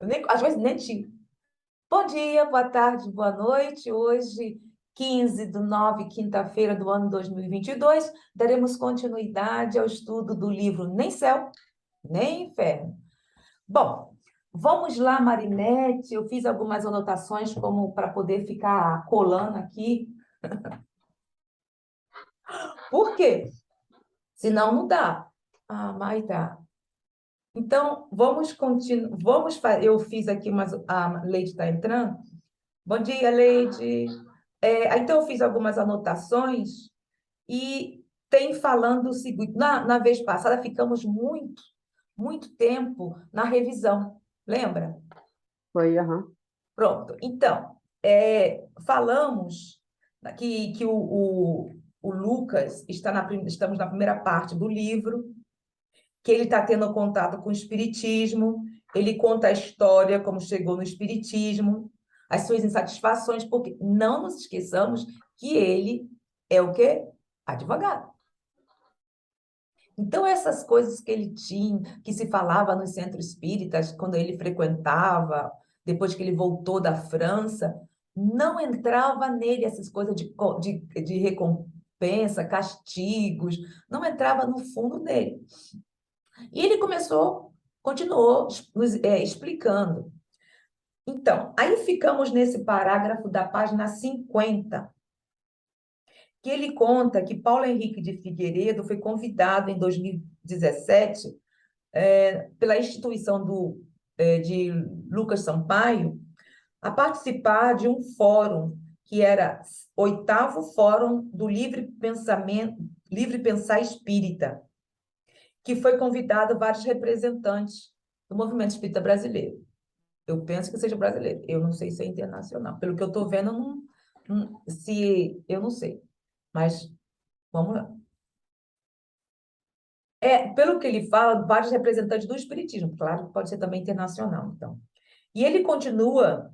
Às vezes nem te. Bom dia, boa tarde, boa noite. Hoje, 15/9, quinta-feira do ano 2022, daremos continuidade ao estudo do livro Nem Céu, Nem Inferno. Bom, vamos lá, Marinete. Eu fiz algumas anotações como para poder ficar colando aqui. Por quê? Senão não dá. Ah, mas tá. Então, vamos continuar. Eu fiz aqui, mas a Leide está entrando. Bom dia, Leide. Então, eu fiz algumas anotações e tem falando o seguinte: na vez passada, ficamos muito tempo na revisão, lembra? Foi, aham. Pronto. Então, falamos que o Lucas estamos na primeira parte do livro, que ele está tendo contato com o Espiritismo, ele conta a história, como chegou no Espiritismo, as suas insatisfações, porque não nos esqueçamos que ele é o quê? Advogado. Então, essas coisas que ele tinha, que se falava nos centros espíritas, quando ele frequentava, depois que ele voltou da França, não entrava nele essas coisas de recompensa, castigos, não entrava no fundo dele. E ele continuou nos explicando. Então, aí ficamos nesse parágrafo da página 50, que ele conta que Paulo Henrique de Figueiredo foi convidado em 2017 pela instituição de Lucas Sampaio a participar de um fórum que era oitavo Fórum do Livre Pensar Espírita, que foi convidado vários representantes do movimento espírita brasileiro. Eu penso que seja brasileiro. Eu não sei se é internacional. Pelo que eu estou vendo, eu não sei. Mas vamos lá. Pelo que ele fala, vários representantes do espiritismo. Claro que pode ser também internacional, então. E ele continua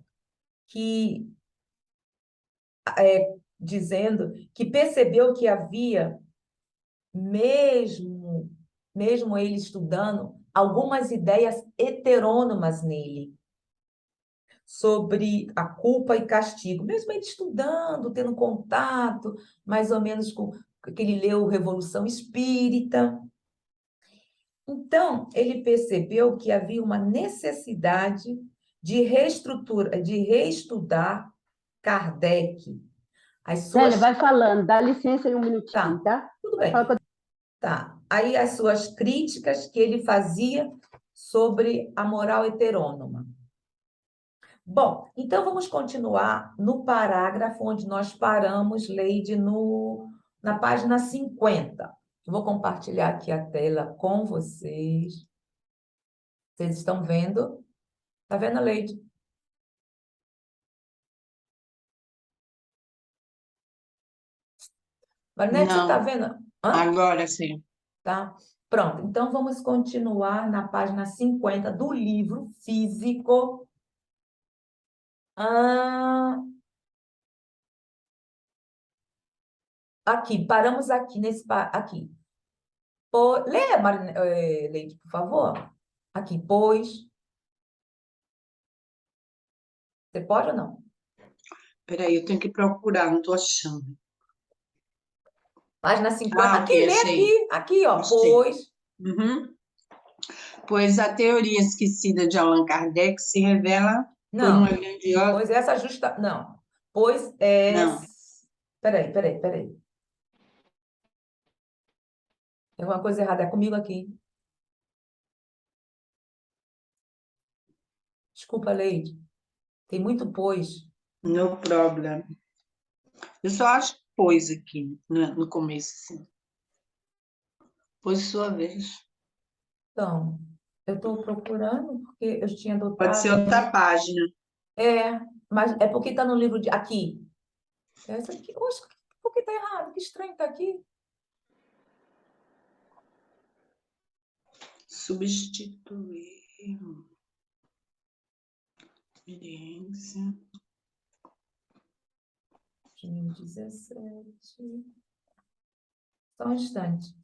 que dizendo que percebeu que havia, mesmo ele estudando, algumas ideias heterônomas nele sobre a culpa e castigo, mesmo ele estudando, tendo contato, mais ou menos com que ele leu Revolução Espírita. Então, ele percebeu que havia uma necessidade de reestudar Kardec, as Célia, suas. vai falando, dá licença aí um minutinho, Tá, tá? tudo Pode falar bem. com a... Tá. Aí as suas críticas que ele fazia sobre a moral heterônoma. Bom, então vamos continuar no parágrafo onde nós paramos, Leide, na página 50. Vou compartilhar aqui a tela com vocês. Vocês estão vendo? Está vendo, Leide? Marinete, você está Não, vendo? Hã? agora sim. Tá? Pronto. Então vamos continuar na página 50 do livro físico. Ah, aqui, paramos aqui aqui. Lê, Leide, por favor. Aqui, pois. Você pode ou não? Peraí, eu tenho que procurar, não estou achando. Página 50. Ah, Aqui, ok, lê achei. aqui, ó. Achei. Pois. Uhum. Pois a teoria esquecida de Allan Kardec se revela por uma Não. grandiosa. Pois essa justa. Não. Pois é. Não, Peraí. Tem alguma coisa errada. É comigo aqui. Desculpa, Leide. Tem muito pois. no problem. Eu só acho pois aqui, no começo, assim. Pois sua vez. Então, eu estou procurando porque eu tinha Pode ser adotado outra aqui. página. É, mas é porque está no livro de. Aqui. Essa aqui. Oxe, por que está errado? Que estranho está aqui. Substituir. Experiência. 2017. Só um instante.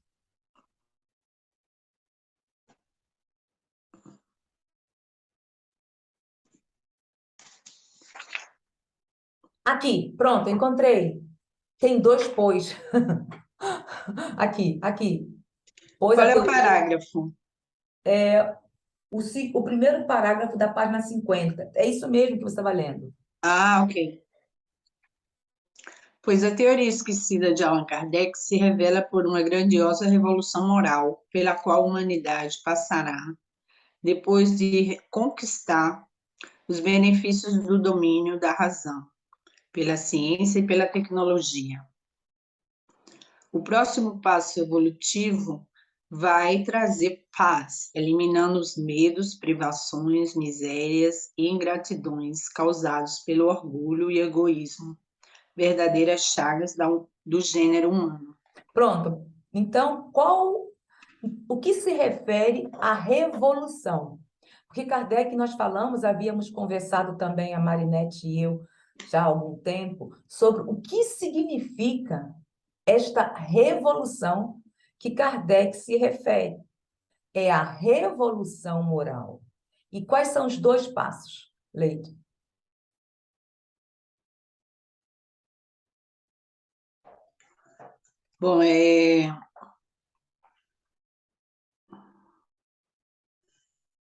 Aqui, pronto, encontrei. Tem dois pois. Aqui. Pois Qual a é o teoria. parágrafo? O primeiro parágrafo da página 50. É isso mesmo que você estava lendo. Ah, ok. Pois a teoria esquecida de Allan Kardec se revela por uma grandiosa revolução moral, pela qual a humanidade passará, depois de conquistar os benefícios do domínio da razão, pela ciência e pela tecnologia. O próximo passo evolutivo vai trazer paz, eliminando os medos, privações, misérias e ingratidões causados pelo orgulho e egoísmo, verdadeiras chagas do gênero humano. Pronto. Então, o que se refere à revolução? Porque Kardec, nós falamos, havíamos conversado também, a Marinette e eu, já há algum tempo, sobre o que significa esta revolução que Kardec se refere. É a revolução moral. E quais são os dois passos, Leite? Bom,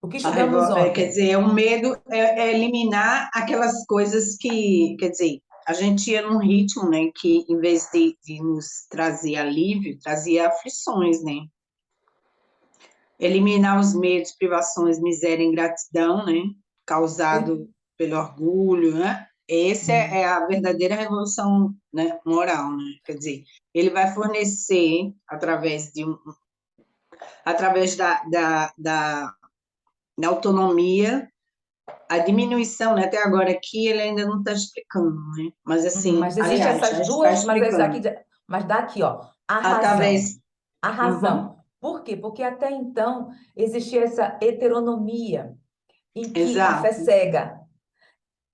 O que estudamos quer ontem? dizer, o medo é eliminar aquelas coisas que, quer dizer, a gente ia num ritmo, né, que em vez de nos trazer alívio, trazia aflições, né? Eliminar os medos, privações, miséria e ingratidão, né, causado pelo orgulho, né? Essa é a verdadeira revolução, né, moral, né? Quer dizer, ele vai fornecer através da autonomia, a diminuição, né? Até agora aqui ele ainda não está explicando, né? Mas assim, Mas existe aliás, já essas está duas, explicando. mas daqui, ó, a razão. Através. A Uhum, razão. Por quê? Porque até então existia essa heteronomia em que a fé exato. cega.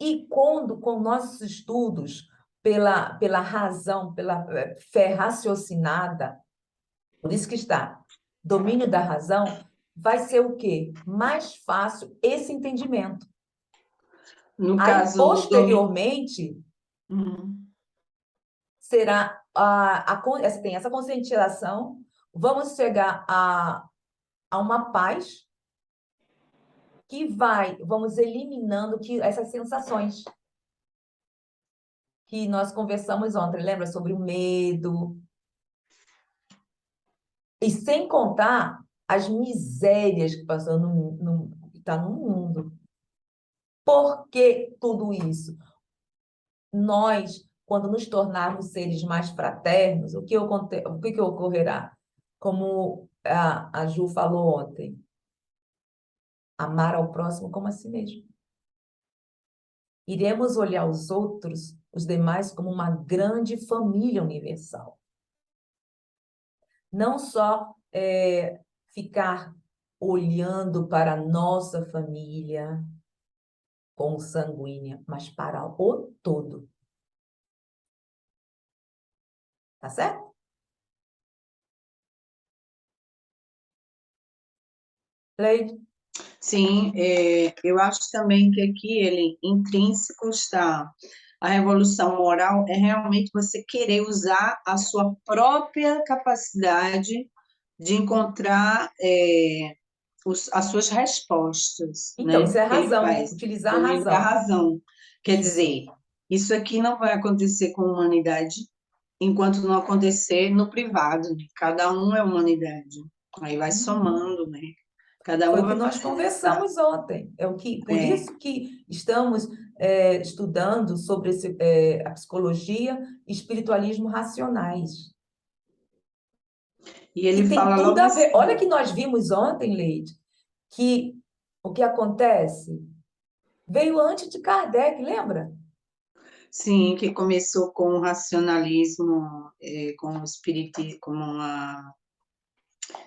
E quando, com nossos estudos pela razão, pela fé raciocinada, por isso que está, domínio da razão, vai ser o quê? Mais fácil esse entendimento. No Aí, caso, o domínio. posteriormente, Uhum. será tem essa conscientização, vamos chegar a uma paz vamos eliminando essas sensações que nós conversamos ontem, lembra? Sobre o medo, e sem contar as misérias que passam que está no mundo. Por que tudo isso? Nós, quando nos tornarmos seres mais fraternos, o que ocorrerá? Como a Ju falou ontem, amar ao próximo como a si mesmo. Iremos olhar os outros, os demais, como uma grande família universal. Não só ficar olhando para a nossa família como sanguínea, mas para o todo. Tá certo? Leide? Sim, eu acho também que aqui ele intrínseco está. A revolução moral é realmente você querer usar a sua própria capacidade de encontrar as suas respostas, Então, né? isso é Que ele razão, faz, utilizar a domínio da razão. razão. Quer Isso. dizer, isso aqui não vai acontecer com a humanidade enquanto não acontecer no privado, né? Cada um é humanidade. Aí vai Uhum. somando, né? Cada Foi um o que vai nós fazendo essa. conversamos ontem. Por É, isso que estamos estudando sobre a psicologia e espiritualismo racionais. e Que ele tem fala tudo logo a em ver. Olha que seguida. nós vimos ontem, Leide, que o que acontece veio antes de Kardec, lembra? Sim, que começou com o racionalismo, com o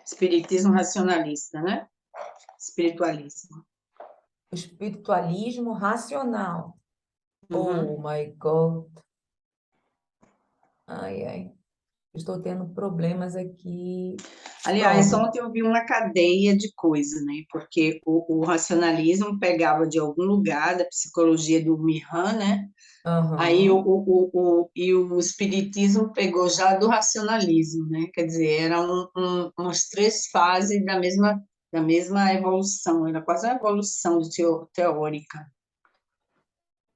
espiritismo racionalista, né? Espiritualismo. O espiritualismo racional. Oh, Uhum. my God. Ai, ai. Estou tendo problemas aqui. Aliás, Pronto. ontem eu vi uma cadeia de coisas, né? Porque o racionalismo pegava de algum lugar da psicologia do Mihan, né? Aí Aham. e o espiritismo pegou já do racionalismo, né? Quer dizer, eram umas três fases da mesma evolução, era quase uma evolução teórica.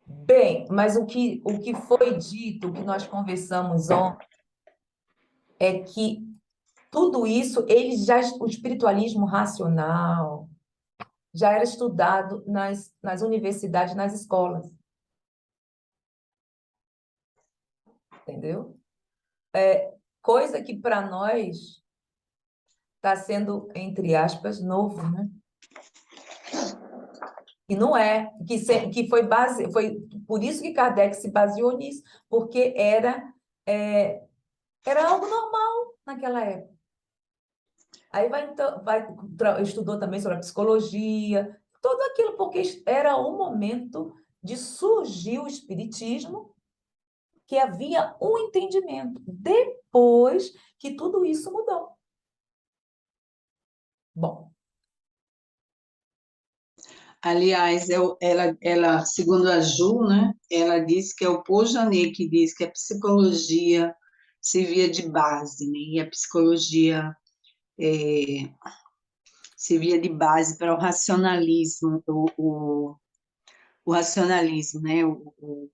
Bem, mas o que foi dito, o que nós conversamos ontem, é que tudo isso, o espiritualismo racional já era estudado nas universidades, nas escolas, entendeu? Coisa que para nós está sendo, entre aspas, novo, né? E não é, que foi por isso que Kardec se baseou nisso, porque era algo normal naquela época. Aí então, estudou também sobre a psicologia, tudo aquilo, porque era o momento de surgir o espiritismo, que havia um entendimento, depois que tudo isso mudou. Bom, Aliás, segundo a Ju, né, ela diz que é o Paul Janet que diz que a psicologia servia de base, né, e a psicologia servia de base para o racionalismo, o racionalismo, né, o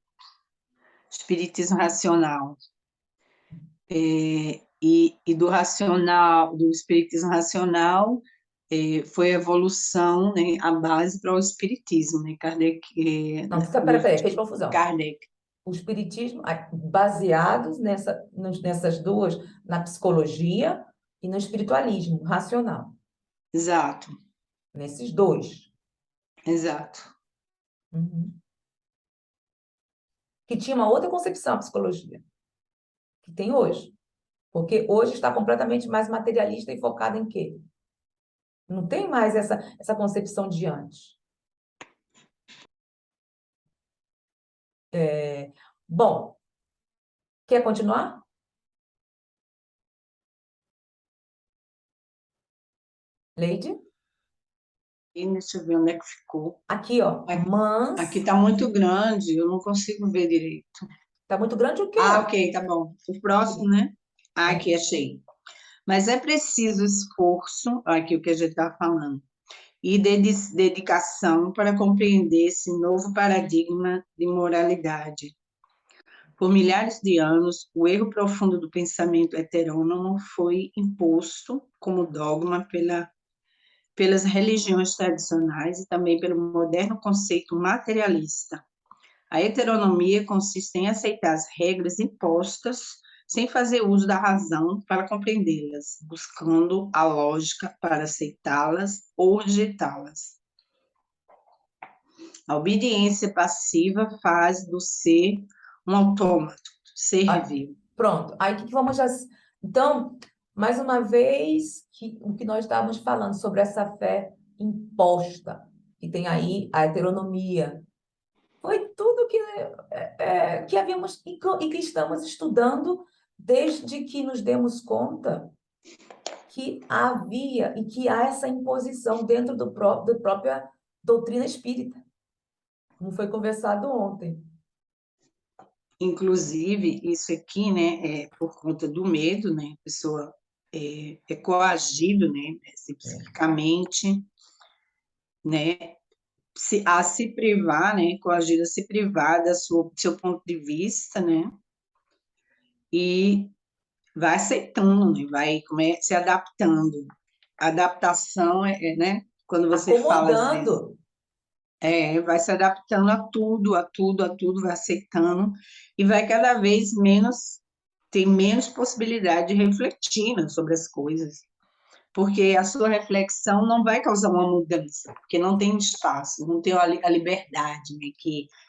espiritismo racional. E do racional, do espiritismo racional, foi a evolução, né, a base para o espiritismo, né, Kardec, não, peraí, fez tipo, confusão. Kardec. O espiritismo, baseados nessas duas, na psicologia e no espiritualismo racional, Exato, nesses dois. exato. Uhum. Que tinha uma outra concepção a psicologia, que tem hoje. Porque hoje está completamente mais materialista e focada em quê? Não tem mais essa concepção de antes. Bom, quer continuar? Leide? E deixa eu ver onde é que ficou. Aqui, ó. Aqui Mas está muito grande, eu não consigo ver direito. tá muito grande o Ah, quê? ok, tá bom. O próximo, né? Ah, É. aqui, achei. Mas é preciso esforço, aqui o que a gente está falando, e dedicação para compreender esse novo paradigma de moralidade. Por milhares de anos, o erro profundo do pensamento heterônomo foi imposto como dogma pelas religiões tradicionais e também pelo moderno conceito materialista. A heteronomia consiste em aceitar as regras impostas sem fazer uso da razão para compreendê-las, buscando a lógica para aceitá-las ou rejeitá-las. A obediência passiva faz do ser um autômato, Ah, servil. pronto. Aí que vamos já. Então, mais uma vez, o que nós estávamos falando sobre essa fé imposta, que tem aí a heteronomia. Foi tudo que havíamos e que estamos estudando desde que nos demos conta que havia e que há essa imposição dentro da própria doutrina espírita, como foi conversado ontem. Inclusive, isso aqui, né, é por conta do medo, né, a pessoa é coagido, né, assim, psiquicamente, né, a se privar, né, coagido a se privar do seu ponto de vista, né, e vai aceitando, né, vai se adaptando. A adaptação né, quando você fala às vezes, Acomodando. vai se adaptando a tudo, a tudo, a tudo, vai aceitando, e vai cada vez menos, tem menos possibilidade de refletir, né, sobre as coisas, porque a sua reflexão não vai causar uma mudança, porque não tem espaço, não tem a liberdade, né,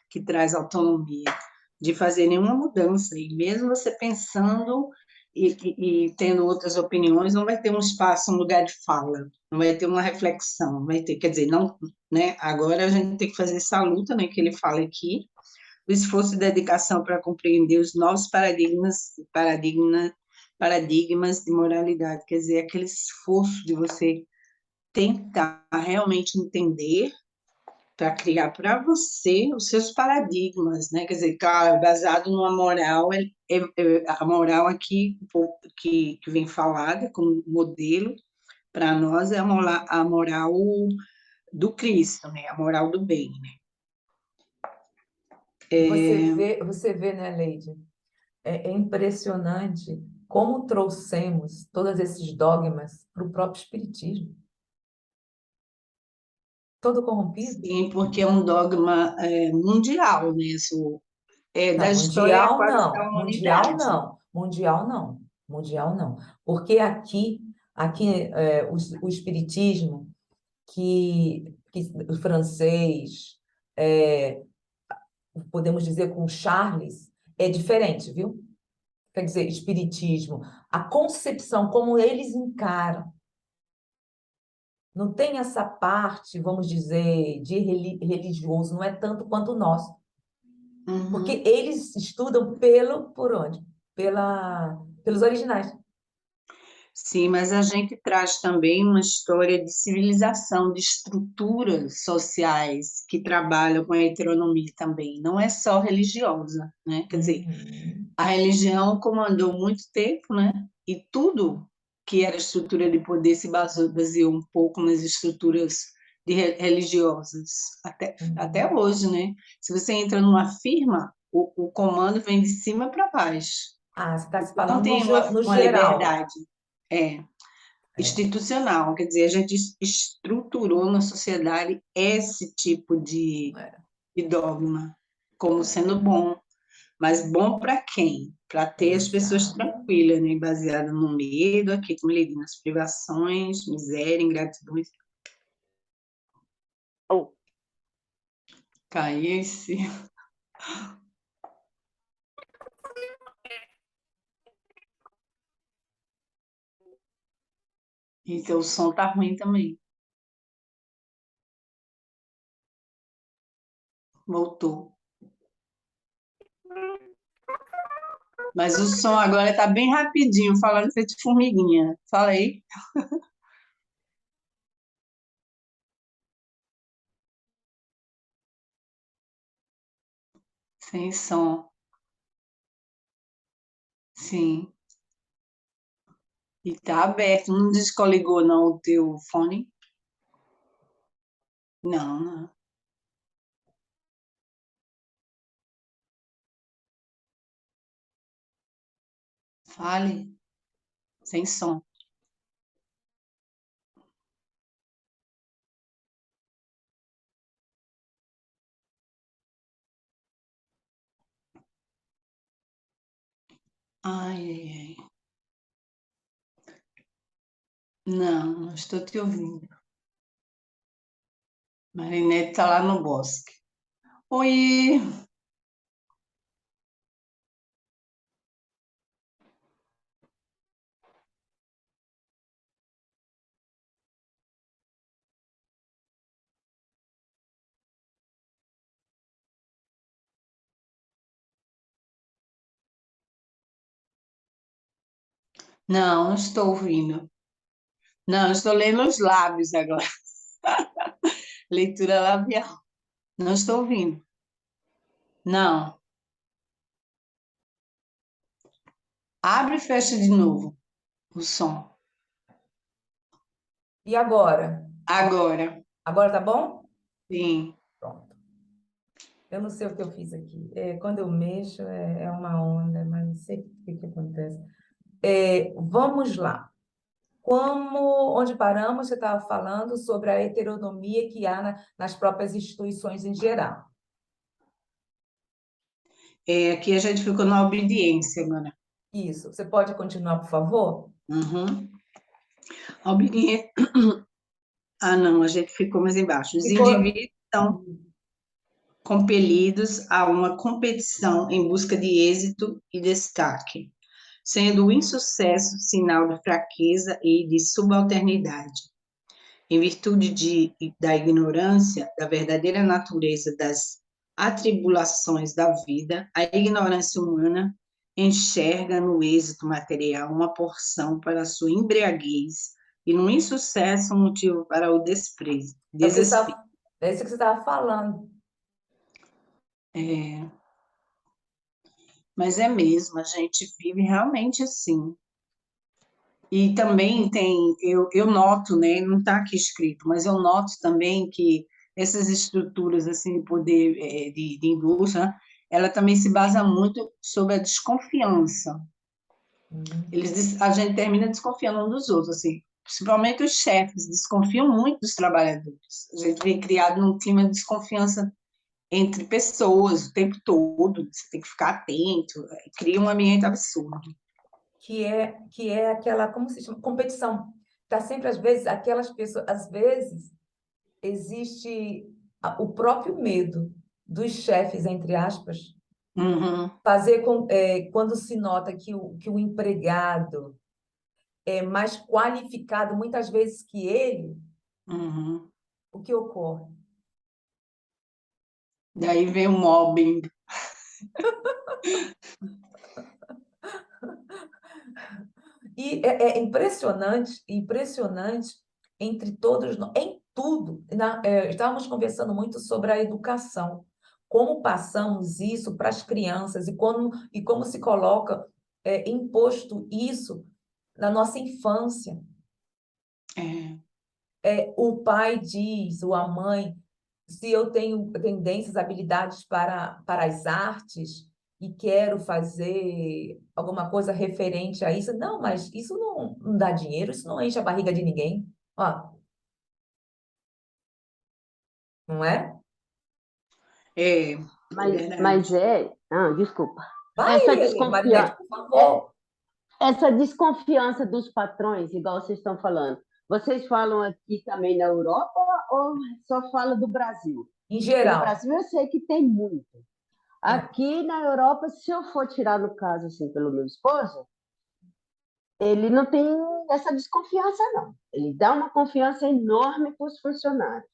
que traz autonomia de fazer nenhuma mudança, e mesmo você pensando e tendo outras opiniões, não vai ter um espaço, um lugar de fala, não vai ter uma reflexão, não vai ter, quer dizer, não, né, agora a gente tem que fazer essa luta, né, que ele fala aqui, o esforço e dedicação para compreender os novos paradigmas paradigmas de moralidade, quer dizer, aquele esforço de você tentar realmente entender para criar para você os seus paradigmas, né? Quer dizer, claro, baseado numa moral, a moral aqui que vem falada como modelo para nós é a moral do Cristo, né? A moral do bem, né? Você vê, né, Leide? É impressionante como trouxemos todos esses dogmas para o próprio Espiritismo. Todo corrompido. Sim, porque é um dogma mundial, né? Isso é da Não, história mundial quase da não, mundial humanidade. não, mundial não, mundial não. Porque aqui o espiritismo, que o francês, é, podemos dizer com Charles, é diferente, viu? Quer dizer, espiritismo, a concepção, como eles encaram, não tem essa parte, vamos dizer, de religioso, não é tanto quanto o nosso. Porque Uhum. eles estudam por onde? Pelos originais. Sim, mas a gente traz também uma história de civilização, de estruturas sociais que trabalham com a heteronomia também, não é só religiosa, né? Quer dizer, Uhum. a religião comandou muito tempo, né? E tudo que era estrutura de poder se baseou um pouco nas estruturas religiosas, até Uhum. hoje, né? Se você entra numa firma, o comando vem de cima para baixo. Ah, você está se Não falando tem no uma geral. liberdade. É, É, institucional, quer dizer, a gente estruturou na sociedade esse tipo é, de dogma como sendo bom, mas bom para quem? Para ter as pessoas exato. tranquilas, né? Baseada no medo, aqui, como ele diz, nas privações, miséria, ingratidão. Oh, Caiu esse. Então, o som tá ruim também. Voltou. Mas o som agora tá bem rapidinho, falando feito formiguinha. Fala aí. Sem som. Sim. E tá aberto. Não descoligou, não, o teu fone? Não, não. Fale. Sem som. Ai, ai, ai. Não, não estou te ouvindo. Marinette tá lá no bosque. Oi! Não, não estou ouvindo. Não, estou lendo os lábios agora. Leitura labial. Não estou ouvindo. Não. Abre e fecha de novo o som. E agora? Agora. Agora tá bom? Sim. Pronto. Eu não sei o que eu fiz aqui. Quando eu mexo é uma onda, mas não sei o que acontece. Vamos lá. Onde paramos, você estava falando sobre a heteronomia que há nas próprias instituições em geral. Aqui a gente ficou na obediência agora. Isso. Você pode continuar, por favor? Uhum. Obediência. Ah, não, a gente ficou mais embaixo. Os Ficou. indivíduos são compelidos a uma competição em busca de êxito e destaque, sendo o insucesso sinal de fraqueza e de subalternidade. Em virtude da ignorância da verdadeira natureza das atribulações da vida, a ignorância humana enxerga no êxito material uma porção para a sua embriaguez e no insucesso um motivo para o desprezo, É o que desespero. é isso que você estava falando. É, mas é mesmo, a gente vive realmente assim. E também eu noto, né, não está aqui escrito, mas eu noto também que essas estruturas assim de poder, de indústria, né, ela também se basa muito sobre a desconfiança. Uhum. A gente termina desconfiando um dos outros, assim, principalmente os chefes desconfiam muito dos trabalhadores. A gente vem criado num clima de desconfiança entre pessoas o tempo todo, você tem que ficar atento, cria um ambiente absurdo. Que é aquela, como se chama? Competição. Tá sempre, às vezes, aquelas pessoas, às vezes, existe o próprio medo dos chefes, entre aspas, Uhum, fazer quando se nota que o empregado é mais qualificado, muitas vezes, que ele, uhum. o que ocorre? Daí vem o mobbing. E é impressionante, impressionante entre todos, em tudo. Estávamos conversando muito sobre a educação, como passamos isso para as crianças e como se coloca imposto isso na nossa infância. É, O pai diz, ou a mãe, se eu tenho tendências, habilidades para as artes e quero fazer alguma coisa referente a isso, não, mas isso não dá dinheiro, isso não enche a barriga de ninguém. Ó, não é? é, é Mas verdade. desculpa. Essa Vai, Marinete, desconfiança, por favor. essa desconfiança dos patrões, igual vocês estão falando, vocês falam aqui também na Europa ou só fala do Brasil? Em Porque no geral. Brasil eu sei que tem muito. É. Aqui na Europa, se eu for tirar no caso assim pelo meu esposo, ele não tem essa desconfiança, não. Ele dá uma confiança enorme para os funcionários,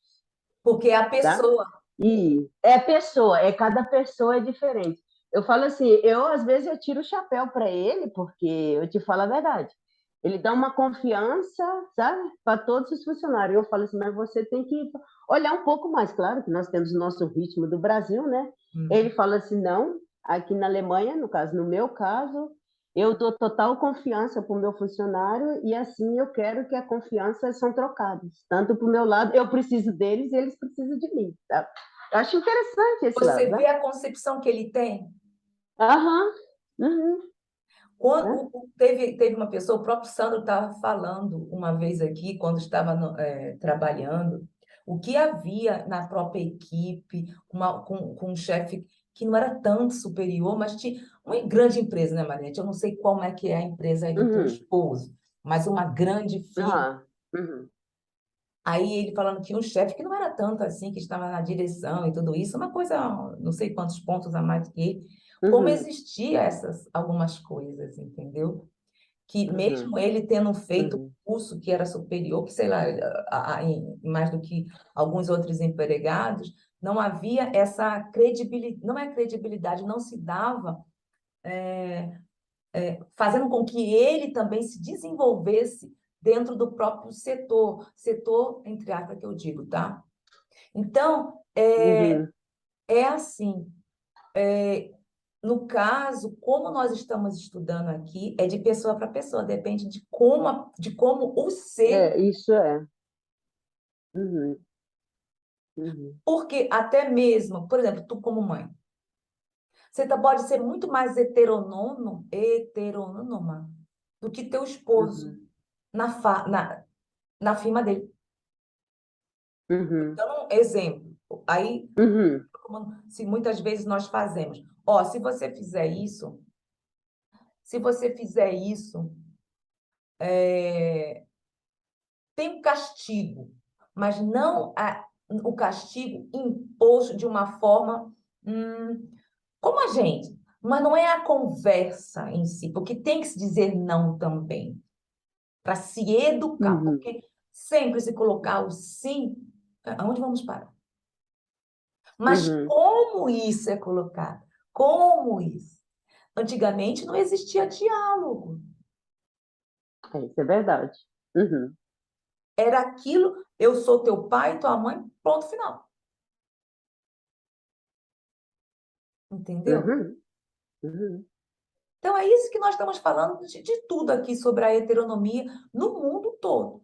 Porque é a tá? pessoa. E é pessoa, cada pessoa é diferente. Eu falo assim, às vezes eu tiro o chapéu para ele, porque eu te falo a verdade. Ele dá uma confiança, sabe, para todos os funcionários. Eu falo assim, mas você tem que olhar um pouco mais, claro que nós temos o nosso ritmo do Brasil, né? Ele Hum. fala assim, não, aqui na Alemanha, no caso, no meu caso, eu dou total confiança para o meu funcionário e assim eu quero que a confiança são trocadas. Tanto para o meu lado, eu preciso deles e eles precisam de mim, tá? Eu acho interessante esse lado, Você né? vê a concepção que ele tem. Aham, uhum, né? Teve uma pessoa, o próprio Sandro estava falando uma vez aqui, quando estava trabalhando, o que havia na própria equipe, com um chefe que não era tanto superior, mas tinha uma grande empresa, né, Mariette? Eu não sei como é que é a empresa aí do teu Uhum, esposo, mas uma grande firma. aham, uhum, Aí ele falando que um chefe que não era tanto assim, que estava na direção e tudo isso, uma coisa, não sei quantos pontos a mais que ele, como uhum, existia essas algumas coisas, entendeu? Que uhum, mesmo ele tendo feito um uhum, curso que era superior, que sei lá, mais do que alguns outros empregados, não havia essa credibilidade, não é credibilidade, não se dava, fazendo com que ele também se desenvolvesse dentro do próprio setor, entre aspas, que eu digo, tá? Então, uhum, é assim, no caso, como nós estamos estudando aqui, é de pessoa para pessoa, depende de como o ser, isso é. Uhum, uhum, porque até mesmo, por exemplo, tu como mãe, você pode ser muito mais heteronôma do que teu esposo uhum, na firma dele. uhum, Então, exemplo, aí, uhum, se muitas vezes nós fazemos, ó, se você fizer isso, tem um castigo, mas não o castigo imposto de uma forma como a gente. Mas não é a conversa em si, porque tem que se dizer não também, para se educar, uhum, porque sempre se colocar o sim, aonde vamos parar? Mas uhum, como isso é colocado? Como isso? Antigamente não existia diálogo. Isso é verdade. Uhum, Era aquilo, eu sou teu pai, tua mãe, ponto final. Entendeu? uhum, uhum, Então é isso que nós estamos falando de tudo aqui sobre a heteronomia no mundo todo.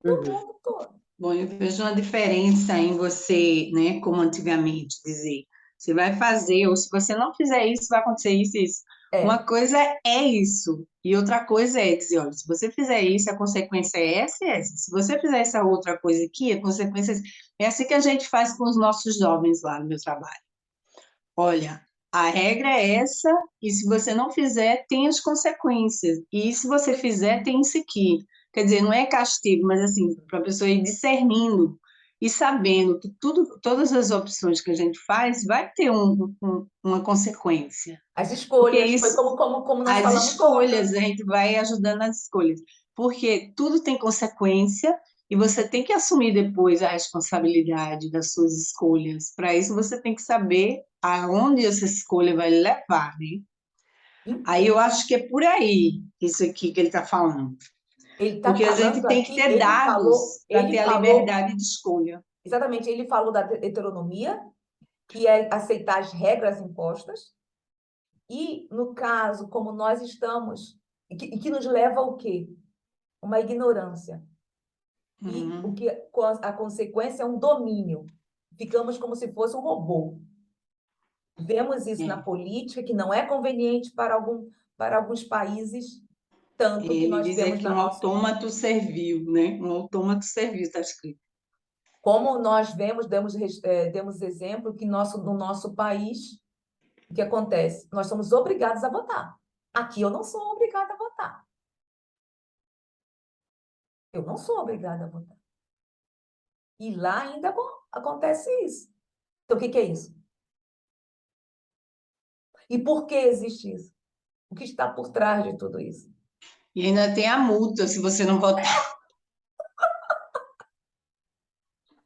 No uhum. mundo todo. Bom, eu vejo uma diferença em você, né, como antigamente, dizer, você vai fazer, ou se você não fizer isso, vai acontecer isso e isso. Uma É, coisa é isso, e outra coisa é dizer, olha, se você fizer isso, a consequência é essa e essa. Se você fizer essa outra coisa aqui, a consequência é essa. É assim que a gente faz com os nossos jovens lá no meu trabalho. Olha, a regra é essa, e se você não fizer, tem as consequências. E se você fizer, tem isso aqui. Quer dizer, não é castigo, mas assim, para a pessoa ir discernindo e sabendo que tudo, todas as opções que a gente faz vai ter uma consequência. as Porque escolhas, foi isso, como nós as falamos ontem. escolhas, a gente vai ajudando nas escolhas, porque tudo tem consequência e você tem que assumir depois a responsabilidade das suas escolhas. Para isso, você tem que saber aonde essa escolha vai levar, né? Aí eu acho que é por aí isso aqui que ele está falando, Ele está porque a gente falando tem que aqui, ter dados para ter ele a falou, liberdade de escolha. exatamente, ele falou da heteronomia, que é aceitar as regras impostas, e no caso, como nós estamos, e que nos leva ao quê? Uma ignorância. E o Uhum. que a consequência é um domínio. Ficamos como se fosse um robô. Vemos isso na É. política, que não é conveniente para alguns países, tanto que Ele nós diz vemos que na um nossa. autômato servil, né? Um autômato servil, está escrito. Como nós vemos, demos exemplo que no nosso país, o que acontece? Nós somos obrigados a votar. Aqui eu não sou obrigada a votar. Eu não sou obrigada a votar. E lá ainda acontece isso. Então, o que é isso? E por que existe isso? O que está por trás de tudo isso? E ainda tem a multa se você não votar.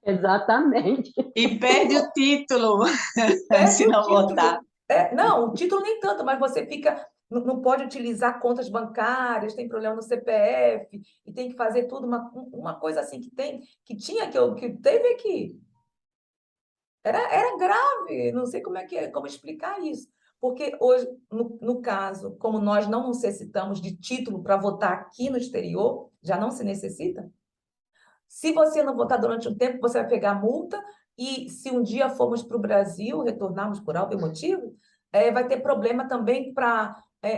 Exatamente. E perde o título E perde se o não votar. título. Não, o título nem tanto, mas você fica, não pode utilizar contas bancárias, tem problema no CPF, e tem que fazer tudo uma coisa assim que tinha, que teve aqui. Era grave, não sei como explicar isso. Porque hoje, no caso, como nós não necessitamos de título para votar aqui no exterior, já não se necessita. Se você não votar durante um tempo, você vai pegar multa, e se um dia formos para o Brasil, retornarmos por algum motivo, vai ter problema também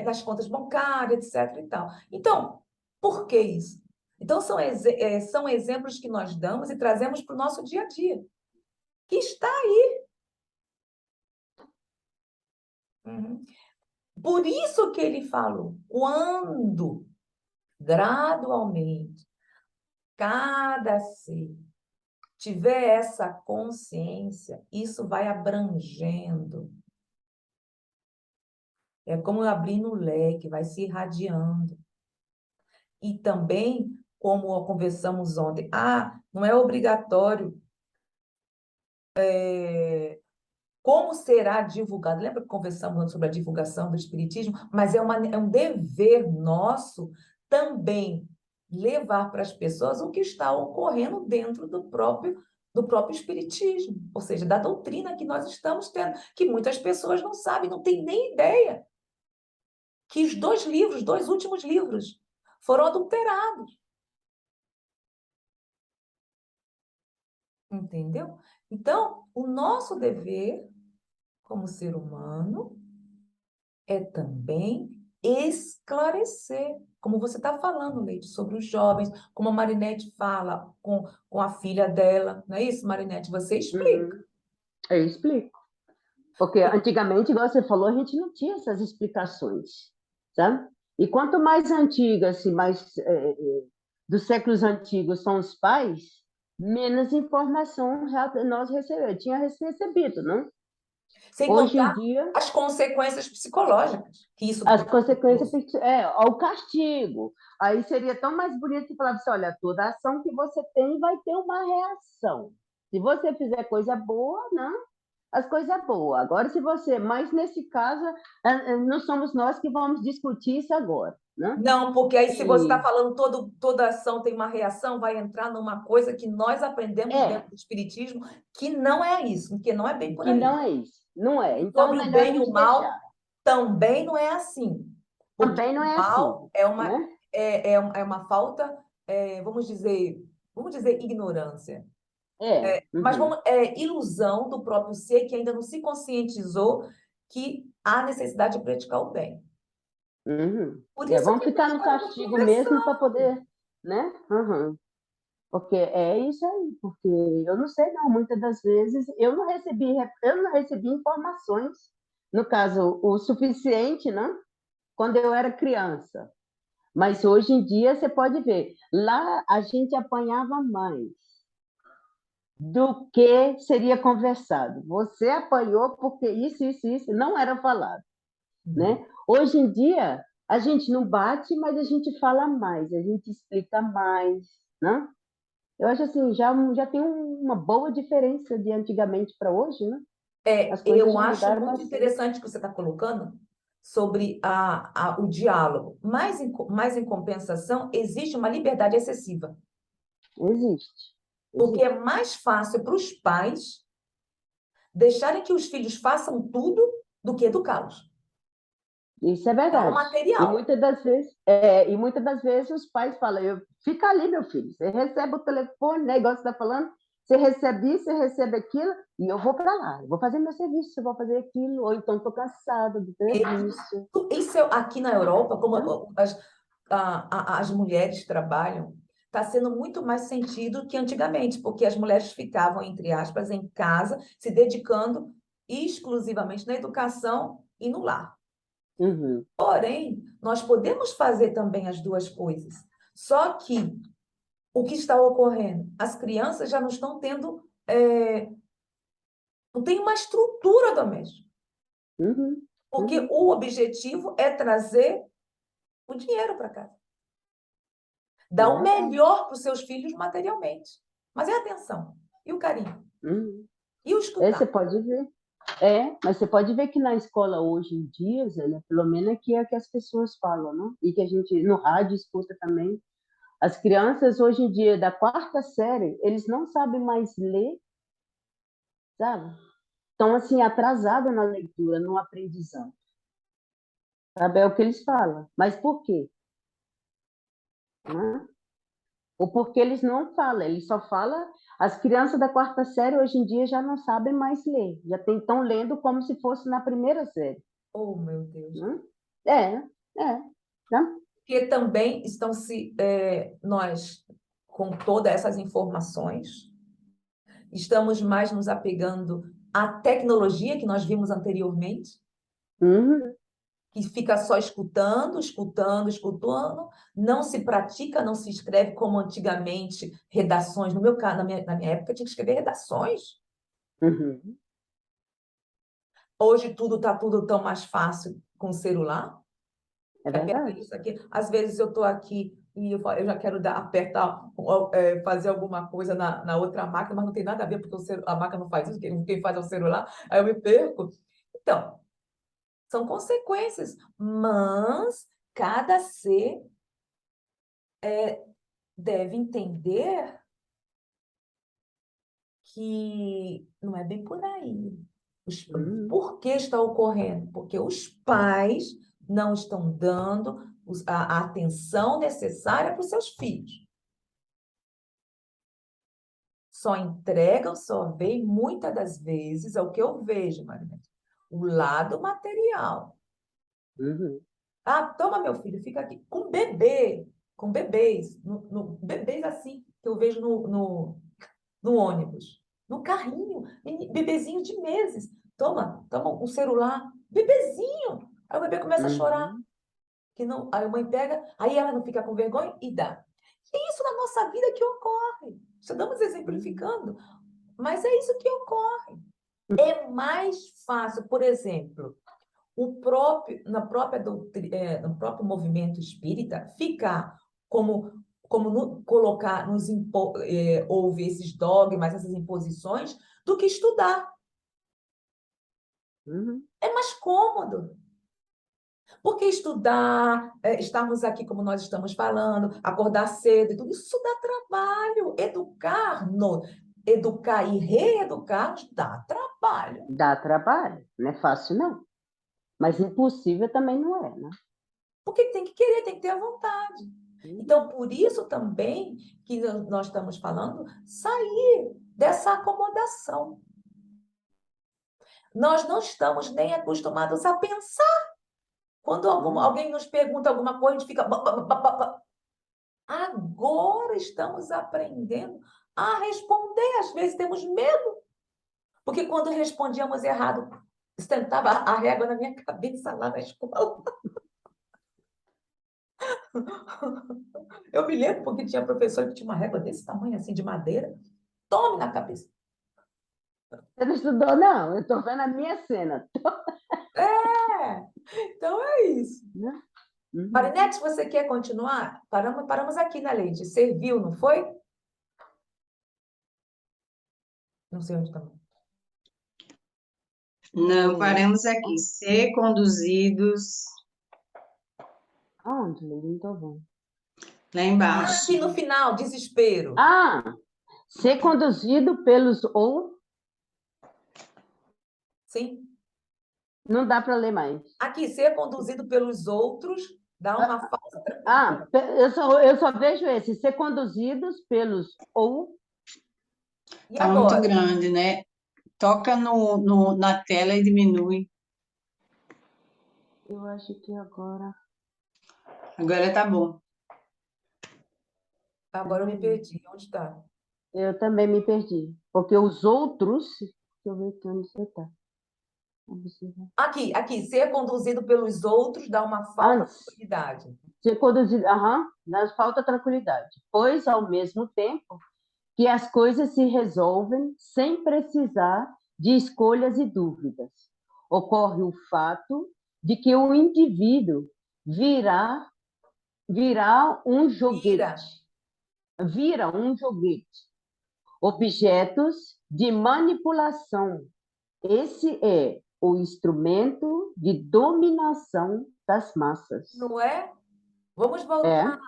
nas contas bancárias, etc. e tal. Então, por que isso? Então, são exemplos que nós damos e trazemos para o nosso dia a dia, que está aí. Uhum. Por isso que ele falou, quando gradualmente cada ser tiver essa consciência, isso vai abrangendo. É como abrindo o leque, vai se irradiando. E também, como conversamos ontem, não é obrigatório. Como será divulgado? Lembra que conversamos sobre a divulgação do Espiritismo? Mas é um dever nosso também levar para as pessoas o que está ocorrendo dentro do próprio Espiritismo, ou seja, da doutrina que nós estamos tendo, que muitas pessoas não sabem, não têm nem ideia, que os dois últimos livros, foram adulterados, entendeu? Então, o nosso dever como ser humano é também esclarecer, como você está falando, Leite, sobre os jovens, como a Marinette fala com a filha dela, não é isso, Marinette? Você explica. Uhum. Eu explico. Porque antigamente, igual você falou, a gente não tinha essas explicações, sabe? E quanto mais antigas, assim, mais dos séculos antigos são os pais, menos informação nós recebemos. Eu tinha recebido, não? Sem Hoje em contar dia, as consequências psicológicas que isso as consequências, trouxe. o castigo. Aí seria tão mais bonito se falasse, olha, toda ação que você tem vai ter uma reação. Se você fizer coisa boa, não. as coisas boas. Agora, se você, mas nesse caso, não somos nós que vamos discutir isso agora, né? Não, porque aí se você está E, falando toda ação tem uma reação, vai entrar numa coisa que nós aprendemos dentro é, do Espiritismo, que não é isso, que não é bem por que aí. não é isso, não é. Então, Sobre o melhor a bem e o gente mal, deixar. também não é assim. Porque Também não o é assim, mal é uma, né? é uma falta, vamos dizer ignorância. Mas Uhum, é ilusão do próprio ser que ainda não se conscientizou que há necessidade de praticar o bem. uhum. Por isso Vamos que ficar nós no estamos castigo mesmo para conversando. poder, né? Uhum. Porque é isso aí, porque eu não sei não, muitas das vezes eu não recebi informações, no caso, o suficiente, né? Quando eu era criança. Mas hoje em dia você pode ver, lá a gente apanhava mais do que seria conversado. Você apanhou porque isso não era falado, Uhum. né? Hoje em dia a gente não bate, mas a gente fala mais, a gente explica mais, né? Eu acho assim, já tem uma boa diferença de antigamente para hoje, né? As coisas Eu já acho mudaram muito bastante. interessante o que você está colocando sobre o diálogo, mas em compensação, existe uma liberdade excessiva, Existe, porque é existe. mais fácil para os pais deixarem que os filhos façam tudo do que educá-los. Isso é É o verdade. material. E muitas das vezes os pais falam, fica ali, meu filho, você recebe o telefone, né, igual você está falando, você recebe isso, você recebe aquilo, e eu vou para lá, eu vou fazer meu serviço, eu vou fazer aquilo, ou então estou cansada do serviço. Isso aqui na Europa, Né? como as mulheres trabalham, está sendo muito mais sentido que antigamente, porque as mulheres ficavam, entre aspas, em casa, se dedicando exclusivamente na educação e no lar. Uhum, Porém, nós podemos fazer também as duas coisas. Só que o que está ocorrendo? As crianças já não estão tendo, não tem uma estrutura doméstica, uhum, porque uhum. o objetivo é trazer o dinheiro para casa. É Dar o verdade. melhor para os seus filhos materialmente. Mas é a atenção, e o carinho, Uhum. e o Você escutar. pode ver. Mas você pode ver que na escola hoje em dia, Zélia, pelo menos é que as pessoas falam, né? E que a gente no rádio escuta também. As crianças hoje em dia, da quarta série, eles não sabem mais ler, sabe? Estão assim, atrasados na leitura, no aprendizado. Sabe? É o que eles falam. Mas por quê? Né? Ou porque eles não falam, eles só falam. As crianças da quarta série hoje em dia já não sabem mais ler, já estão lendo como se fosse na primeira série. Oh, meu Deus. Né? É, é. Né? Porque também nós, com todas essas informações, estamos mais nos apegando à tecnologia que nós vimos anteriormente, Uhum, que fica só escutando, escutando, escutando, não se pratica, não se escreve como antigamente, redações. No meu caso, na minha época, tinha que escrever redações. uhum. Hoje tudo tão mais fácil com o celular. É Aperta verdade. isso aqui. Às vezes eu estou aqui e eu já quero apertar, fazer alguma coisa na outra máquina, mas não tem nada a ver, porque a máquina não faz isso, quem faz é o celular, aí eu me perco. Então, são consequências, mas cada ser deve entender que não é bem por aí. Uhum, Por que está ocorrendo? Porque os pais não estão dando a atenção necessária para os seus filhos. Só entregam, só veem, muitas das vezes, é o que eu vejo, Maria, o lado material. uhum, Ah, toma, meu filho, fica aqui. Com bebê, com bebês, bebês assim, que eu vejo no ônibus, no carrinho, bebezinho de meses. Toma um celular, bebezinho. Aí o bebê começa a chorar. uhum, Que não, aí a mãe pega, aí ela não fica com vergonha e dá. E é isso na nossa vida que ocorre. Estamos uhum, exemplificando, mas é isso que ocorre. É mais fácil, por exemplo, no próprio movimento espírita, ficar colocar, houve esses dogmas, essas imposições, do que estudar. Uhum. É mais cômodo. Porque estudar, estarmos aqui como nós estamos falando, acordar cedo e tudo, isso dá trabalho. Educar e reeducar dá trabalho. Dá trabalho, não é fácil, não. Mas impossível também não é, né? Porque tem que querer, tem que ter a vontade. Então, por isso também que nós estamos falando, sair dessa acomodação. Nós não estamos nem acostumados a pensar. Quando alguém nos pergunta alguma coisa, a gente fica... Agora estamos aprendendo a responder. Às vezes temos medo. Porque quando respondíamos errado, sentava a régua na minha cabeça lá na escola. Eu me lembro porque tinha professor que tinha uma régua desse tamanho, assim, de madeira. Tome na cabeça. Você não estudou, não? Eu estou vendo a minha cena. É, então é isso. Né? Uhum. Marinete, você quer continuar? Paramos aqui na Leide. Serviu, não foi? Não sei onde estamos. Não, paramos aqui. Ser conduzidos Aonde, Leide? Não estou vendo. lá embaixo. Aqui no final, desespero. Ah, ser conduzido pelos ou... Sim. Não dá para ler mais. Aqui, ser conduzido pelos outros dá uma falsa Ah, tranquilidade. eu só vejo esse. Ser conduzidos pelos ou... E Tá muito agora? grande, né? Toca na tela e diminui. Eu acho que agora... Agora tá bom. Agora eu me perdi. Onde está? Eu também me perdi. Porque os outros... Deixa eu ver aqui onde você está. Aqui, ser conduzido pelos outros dá uma falsa Antes, tranquilidade. ser conduzido... Nas falta tranquilidade. Pois, ao mesmo tempo, que as coisas se resolvem sem precisar de escolhas e dúvidas. Ocorre o fato de que o indivíduo virá um joguete. Vira um joguete. Objetos de manipulação. Esse é o instrumento de dominação das massas. Não é? Vamos voltar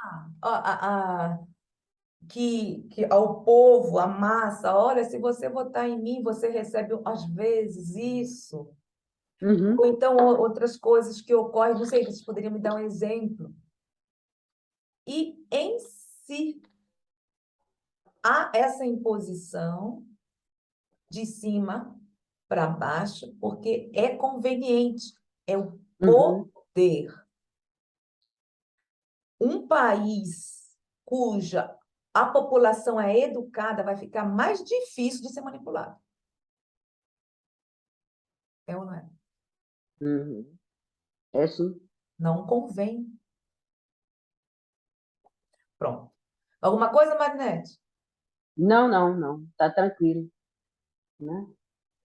ao povo, à massa. Olha, se você votar em mim, você recebe, às vezes, isso. Uhum. Ou então outras coisas que ocorrem. Não sei, vocês poderiam me dar um exemplo. E, em si, há essa imposição de cima para baixo, porque é conveniente, é o poder. Um país cuja a população é educada vai ficar mais difícil de ser manipulado. É ou não é? Uhum. É sim. Não convém. Pronto. Alguma coisa, Marinete? Não. Tá tranquilo. Né?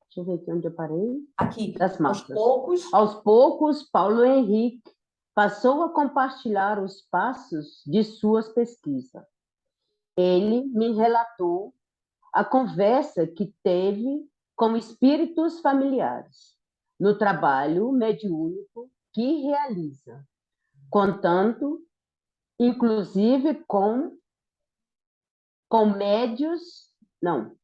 Deixa eu ver aqui onde eu parei. Aqui, Das aos massas. poucos, Aos poucos, Paulo Henrique passou a compartilhar os passos de suas pesquisas. Ele me relatou a conversa que teve com espíritos familiares no trabalho mediúnico que realiza, contando, inclusive, com médios, não,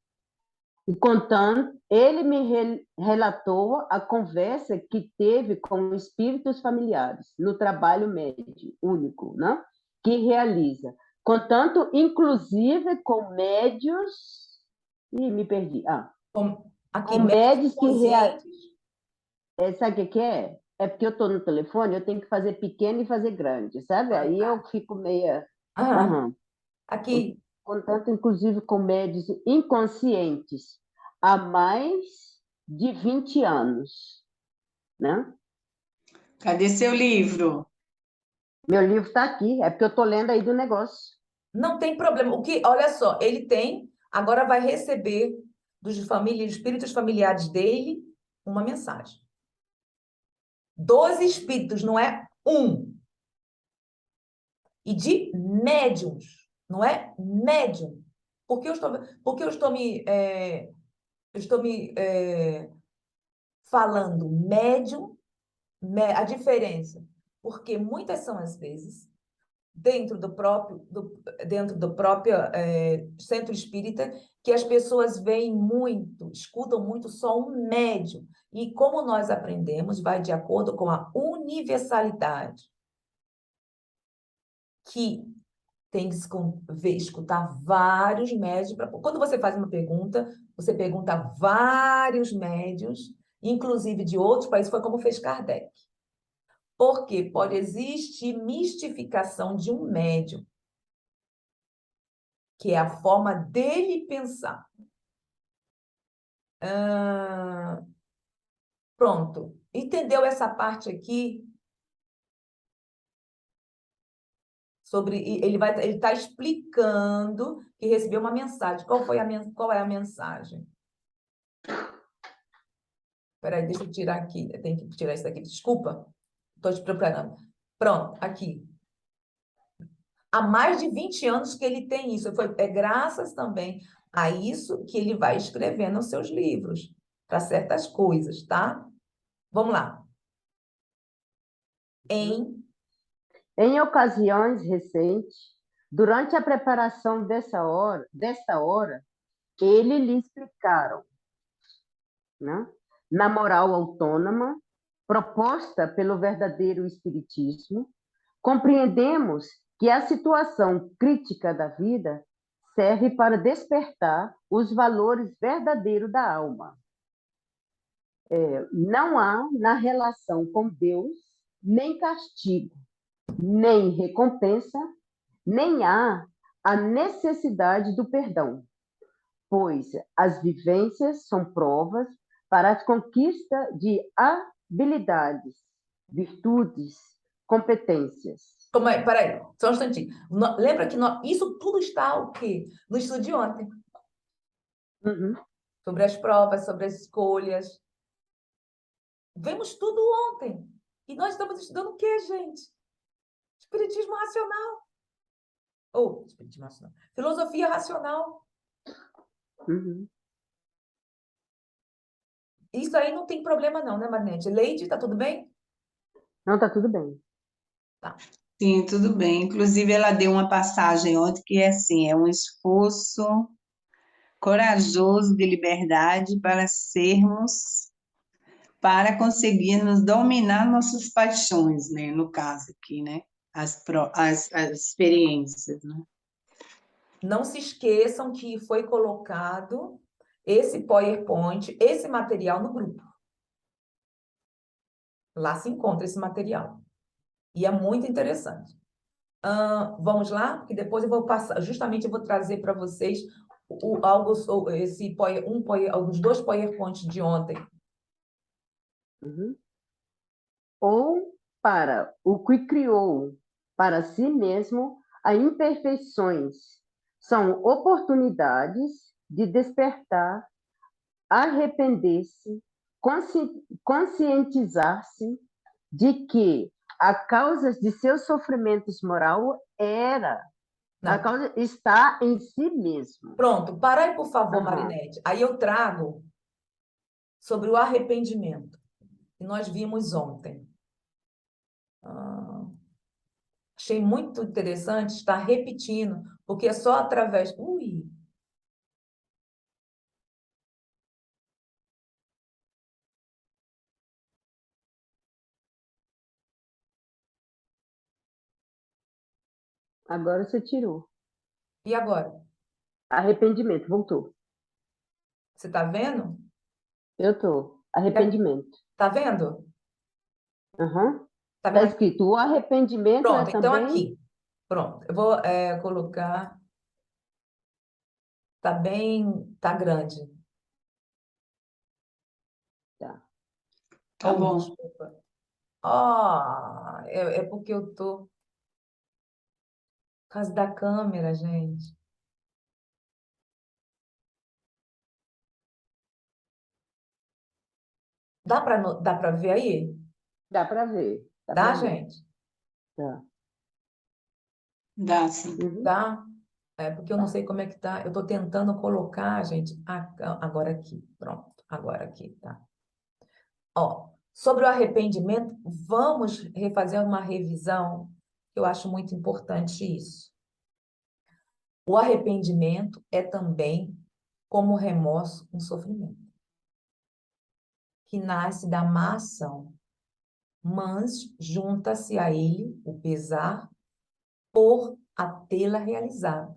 e contando, ele me relatou a conversa que teve com espíritos familiares no trabalho único, né? Que realiza, contando, inclusive, com médios... Ih, me perdi. aqui, Com médios que... conscientes. Sabe o que é? É porque eu estou no telefone, eu tenho que fazer pequeno e fazer grande, sabe? Aí eu fico meia... Aqui, Contato, inclusive, com médios inconscientes há mais de 20 anos. Né? Cadê seu livro? Meu livro está aqui, é porque eu estou lendo aí do negócio. não tem problema. Olha só, ele tem, agora vai receber dos espíritos familiares dele uma mensagem. 12 espíritos, não é um. E de médiums, não é médium. Porque eu estou me falando médium, a diferença, porque muitas são as vezes dentro do próprio centro espírita que as pessoas veem muito, escutam muito só um médium. E como nós aprendemos, vai de acordo com a universalidade, que tem que escutar vários médiums. Quando você faz uma pergunta, você pergunta a vários médiums, inclusive de outros países, foi como fez Kardec. Porque pode existir mistificação de um médium, que é a forma dele pensar. Pronto. Entendeu essa parte aqui? Ele está explicando que recebeu uma mensagem. Qual é a mensagem? Espera aí, deixa eu tirar aqui. Eu tenho que tirar isso daqui. Desculpa. Estou te preparando. Pronto, aqui. Há mais de 20 anos que ele tem isso. É graças também a isso que ele vai escrevendo os seus livros, para certas coisas, tá? Vamos lá. Em ocasiões recentes, durante a preparação desta hora, ele lhe explicaram, né, na moral autônoma, proposta pelo verdadeiro Espiritismo, compreendemos que a situação crítica da vida serve para despertar os valores verdadeiros da alma. Não há na relação com Deus nem castigo, nem recompensa, nem há a necessidade do perdão, pois as vivências são provas para a conquista de habilidades, virtudes, competências. Peraí, só um instantinho. Lembra que isso tudo está o quê? No estudo de ontem. Uhum. Sobre as provas, sobre as escolhas. Vemos tudo ontem. E nós estamos estudando o quê, gente? Espiritismo racional. Ou, espiritismo racional. Filosofia racional. Uhum. Isso aí não tem problema não, né, Marnete? Leite, tá tudo bem? Não, tá tudo bem. Tá. Sim, tudo bem. Inclusive, ela deu uma passagem ontem que é assim, é um esforço corajoso de liberdade para conseguirmos dominar nossas paixões, né? No caso aqui, né? As experiências, né? Não se esqueçam que foi colocado esse PowerPoint, esse material no grupo. Lá se encontra esse material. E é muito interessante. Vamos lá? Porque depois eu vou passar, justamente eu vou trazer para vocês os dois PowerPoints de ontem. Uhum. Ou para o que criou para si mesmo as imperfeições. São oportunidades de despertar, arrepender-se, conscientizar-se de que a causa de seus sofrimentos moral a causa está em si mesmo. Pronto, para aí, por favor, Marinete. Aí eu trago sobre o arrependimento, que nós vimos ontem. Achei muito interessante estar repetindo, porque é só através... Ui! Agora você tirou. E agora? Arrependimento, voltou. Você está vendo? Eu tô. Arrependimento. Tá vendo? Uhum. Tá Está vendo aqui? escrito, o arrependimento Pronto, é então também... aqui. Pronto, eu vou colocar... Tá grande. Tá bom. Desculpa. É porque eu tô... Por causa da câmera, gente. Dá para ver aí? Dá para ver. Dá Dá, para ver. gente? Tá. Dá sim. Uhum. Dá? É porque eu não sei como é que tá. Eu estou tentando colocar, gente, agora aqui. Pronto, agora aqui, tá? Ó, sobre o arrependimento, vamos refazer uma revisão. Eu acho muito importante isso. O arrependimento é também, como o remorso, um sofrimento, que nasce da má ação, mas junta-se a ele o pesar por a tê-la realizado,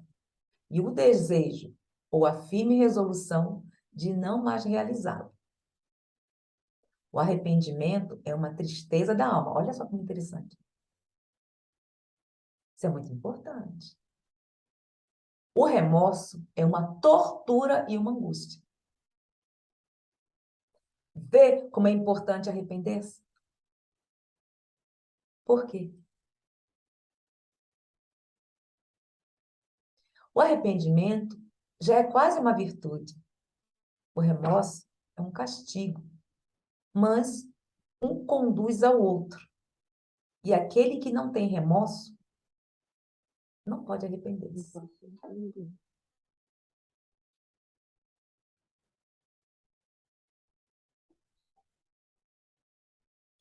e o desejo ou a firme resolução de não mais realizá-lo. O arrependimento é uma tristeza da alma. Olha só que interessante. Isso é muito importante. O remorso é uma tortura e uma angústia. Vê como é importante arrepender-se? Por quê? O arrependimento já é quase uma virtude. O remorso é um castigo, mas um conduz ao outro. E aquele que não tem remorso não pode arrepender-se.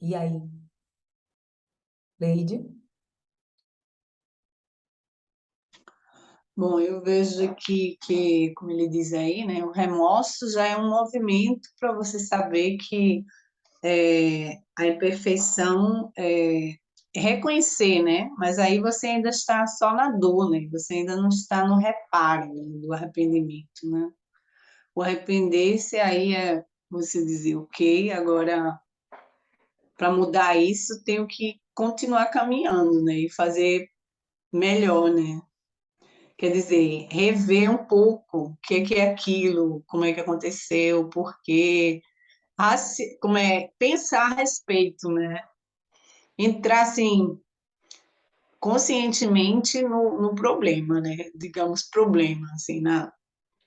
E aí, Leide? Bom, eu vejo aqui que, como ele diz aí, né, o remorso já é um movimento para você saber que a imperfeição reconhecer, né? Mas aí você ainda está só na dor, né? Você ainda não está no reparo, né, do arrependimento, né? O arrepender-se aí é você dizer, ok, agora para mudar isso tenho que continuar caminhando, né? E fazer melhor, né? Quer dizer, rever um pouco o que é aquilo, como é que aconteceu, por quê, como é pensar a respeito, né? Entrar assim conscientemente no problema, né? Digamos problema, assim,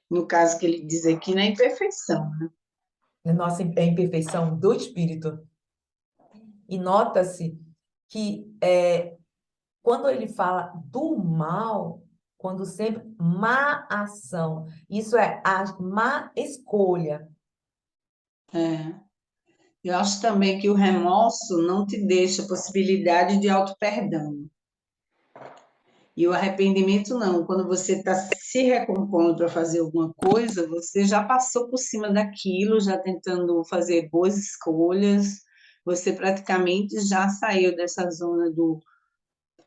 no caso que ele diz aqui, na imperfeição, né? Nossa imperfeição do espírito. E nota-se que quando ele fala do mal, quando sempre má ação, isso é a má escolha. Eu acho também que o remorso não te deixa possibilidade de auto-perdão. E o arrependimento não. Quando você está se recompondo para fazer alguma coisa, você já passou por cima daquilo, já tentando fazer boas escolhas, você praticamente já saiu dessa zona do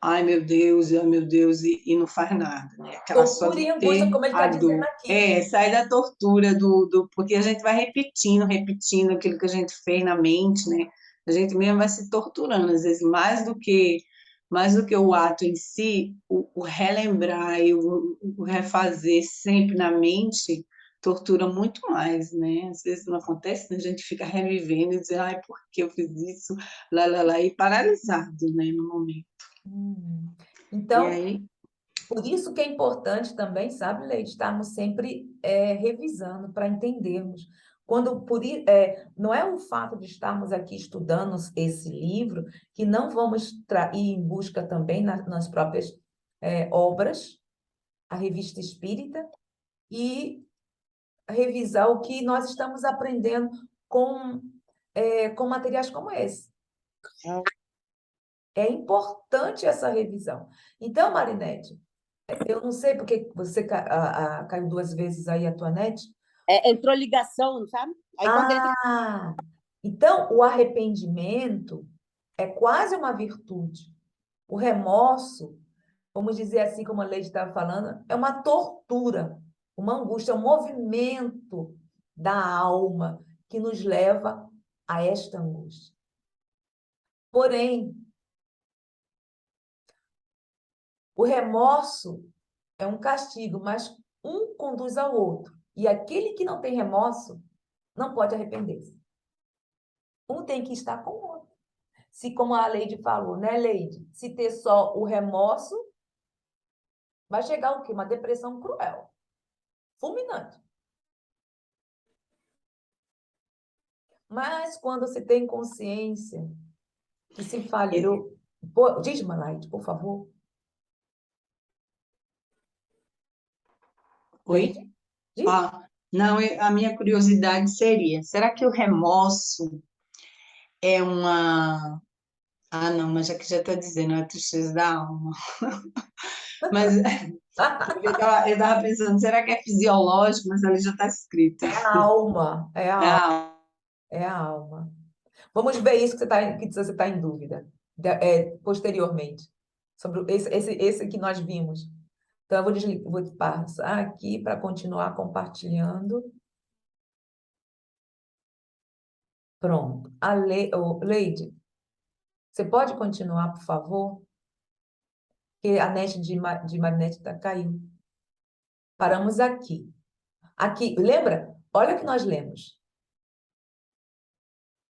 ai meu Deus, e não faz nada, né? Aquela só Tortura de e angústia, ter como ele está a dizendo dor. aqui. Sai da tortura porque a gente vai repetindo aquilo que a gente fez na mente, né? A gente mesmo vai se torturando, às vezes mais do que o ato em si, o relembrar e o refazer sempre na mente tortura muito mais, né? Às vezes não acontece, né? A gente fica revivendo e diz, ai, por que eu fiz isso? Lá, e paralisado, né, no momento. E Então, aí, por isso que é importante também, sabe, Leite, estarmos sempre revisando para entendermos. Não é o fato de estarmos aqui estudando esse livro que não vamos ir em busca também nas próprias obras, a Revista Espírita, e revisar o que nós estamos aprendendo com materiais como esse. É importante essa revisão. Então, Marinete, eu não sei porque você caiu 2 vezes aí a tua net. Entrou ligação, sabe? Aí quando entra. Então o arrependimento é quase uma virtude. O remorso, vamos dizer assim, como a Leite estava falando, é uma tortura, uma angústia, um movimento da alma que nos leva a esta angústia. Porém, o remorso é um castigo, mas um conduz ao outro. E aquele que não tem remorso não pode arrepender-se. Um tem que estar com o outro. Se, como a Leide falou, né, Leide? Se ter só o remorso, vai chegar o quê? Uma depressão cruel, fulminante. Mas quando se tem consciência que se falhou... Diz, Malaide, por favor. oi? Leide? Diz. Não, a minha curiosidade seria, será que o remorso é uma... Ah, não, mas aqui já está dizendo, é a tristeza da alma. Mas eu estava pensando, será que é fisiológico? Mas ali já está escrito. É a alma, é a alma, Ah, é a alma. Vamos ver isso que você tá em dúvida, posteriormente, sobre esse que nós vimos. Então, eu vou passar aqui para continuar compartilhando. Pronto. Leide, você pode continuar, por favor? Porque a net de Marinette caiu. Paramos aqui. Aqui, lembra? Olha o que nós lemos.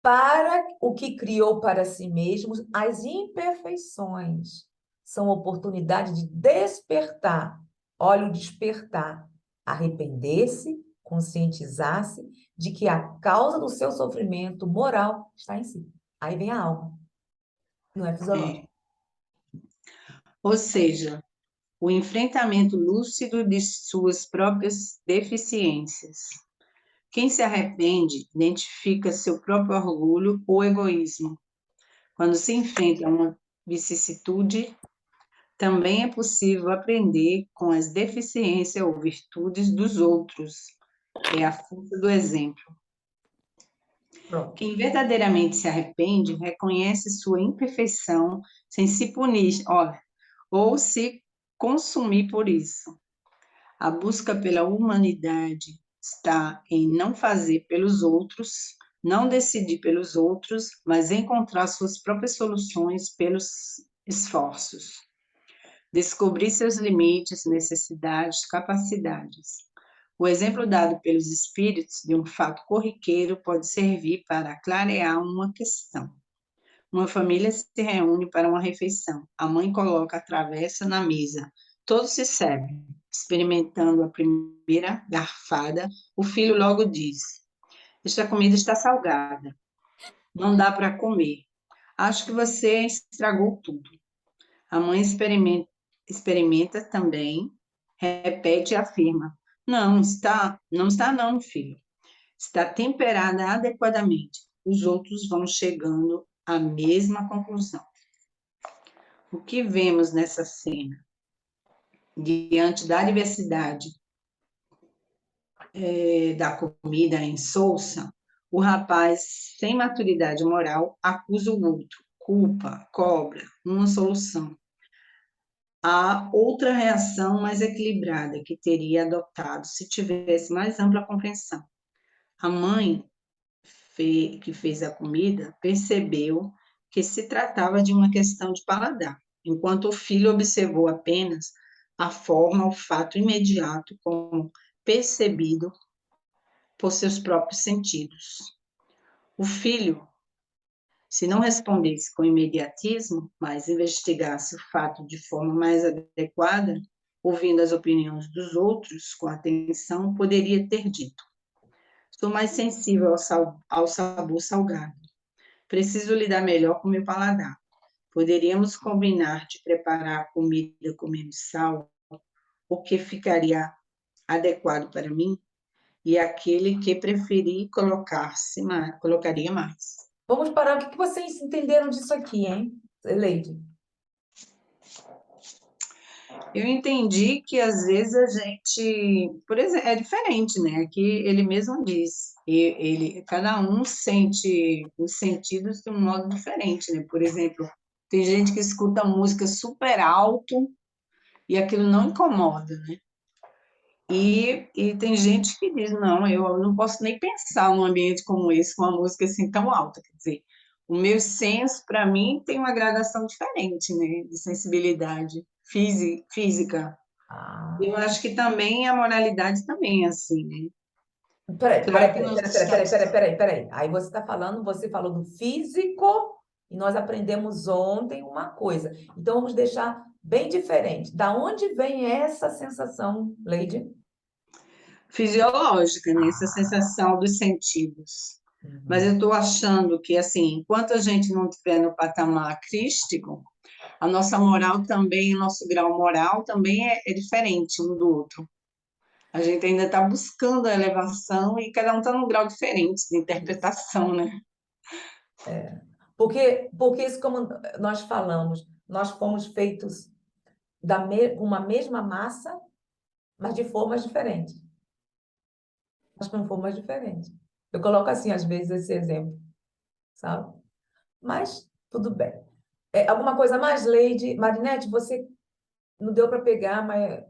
Para o que criou para si mesmo, as imperfeições são oportunidade de despertar. Olha o despertar. Arrepender-se, conscientizar-se de que a causa do seu sofrimento moral está em si. Aí vem a alma, não é fisiológico. é. Ou seja, o enfrentamento lúcido de suas próprias deficiências. Quem se arrepende identifica seu próprio orgulho ou egoísmo. Quando se enfrenta uma vicissitude, também é possível aprender com as deficiências ou virtudes dos outros. É a força do exemplo. Pronto. Quem verdadeiramente se arrepende reconhece sua imperfeição sem se punir, olha, ou se consumir por isso. A busca pela humanidade está em não fazer pelos outros, não decidir pelos outros, mas encontrar suas próprias soluções pelos esforços. Descobrir seus limites, necessidades, capacidades. O exemplo dado pelos espíritos de um fato corriqueiro pode servir para clarear uma questão. Uma família se reúne para uma refeição. A mãe coloca a travessa na mesa. Todos se servem. Experimentando a primeira garfada, o filho logo diz: esta comida está salgada. Não dá para comer. Acho que você estragou tudo. A mãe experimenta também, repete e afirma: não está não, filho. Está temperada adequadamente. Os outros vão chegando à mesma conclusão. O que vemos nessa cena? Diante da diversidade da comida insossa, o rapaz, sem maturidade moral, acusa o outro, culpa, cobra, uma solução. Há outra reação mais equilibrada que teria adotado se tivesse mais ampla compreensão. A mãe que fez a comida percebeu que se tratava de uma questão de paladar, enquanto o filho observou apenas a forma, o fato imediato como percebido por seus próprios sentidos. O filho, se não respondesse com imediatismo, mas investigasse o fato de forma mais adequada, ouvindo as opiniões dos outros com atenção, poderia ter dito: sou mais sensível ao sabor salgado. Preciso lidar melhor com meu paladar. Poderíamos combinar de preparar a comida com menos sal, o que ficaria adequado para mim, e aquele que preferir colocaria mais. Vamos parar. O que vocês entenderam disso aqui, hein, Leide? Eu entendi que às vezes a gente, por exemplo, é diferente, né? Aqui ele mesmo diz, cada um sente os sentidos de um modo diferente, né? Por exemplo, tem gente que escuta música super alto e aquilo não incomoda, né? E tem gente que diz, não, eu não posso nem pensar num ambiente como esse, com uma música assim tão alta. Quer dizer, o meu senso, para mim, tem uma gradação diferente, né, de sensibilidade física. Ah. Eu acho que também a moralidade também é assim, né? Peraí. Claro que nós estamos... Peraí. Aí você falou do físico e nós aprendemos ontem uma coisa. Então vamos deixar bem diferente. Da onde vem essa sensação, Leide? Fisiológica, né? Essa sensação dos sentidos. Mas eu estou achando que, assim, enquanto a gente não estiver no patamar crístico, a nossa moral também, o nosso grau moral também é diferente um do outro. A gente ainda está buscando a elevação e cada um está num grau diferente de interpretação, né? Porque isso, como nós falamos, nós fomos feitos com uma mesma massa, mas de formas diferentes. Mas com formas diferentes. Eu coloco assim, às vezes, esse exemplo, sabe? Mas tudo bem. Alguma coisa mais, Leide? Marinete, você não deu para pegar, mas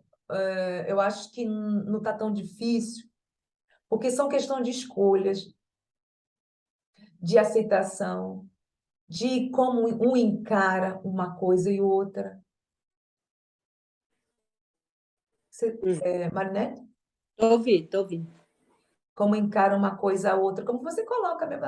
eu acho que não está tão difícil, porque são questões de escolhas, de aceitação, de como um encara uma coisa e outra. Marinete? Tô ouvindo, tô ouvindo. Como encara uma coisa a outra, como você coloca mesmo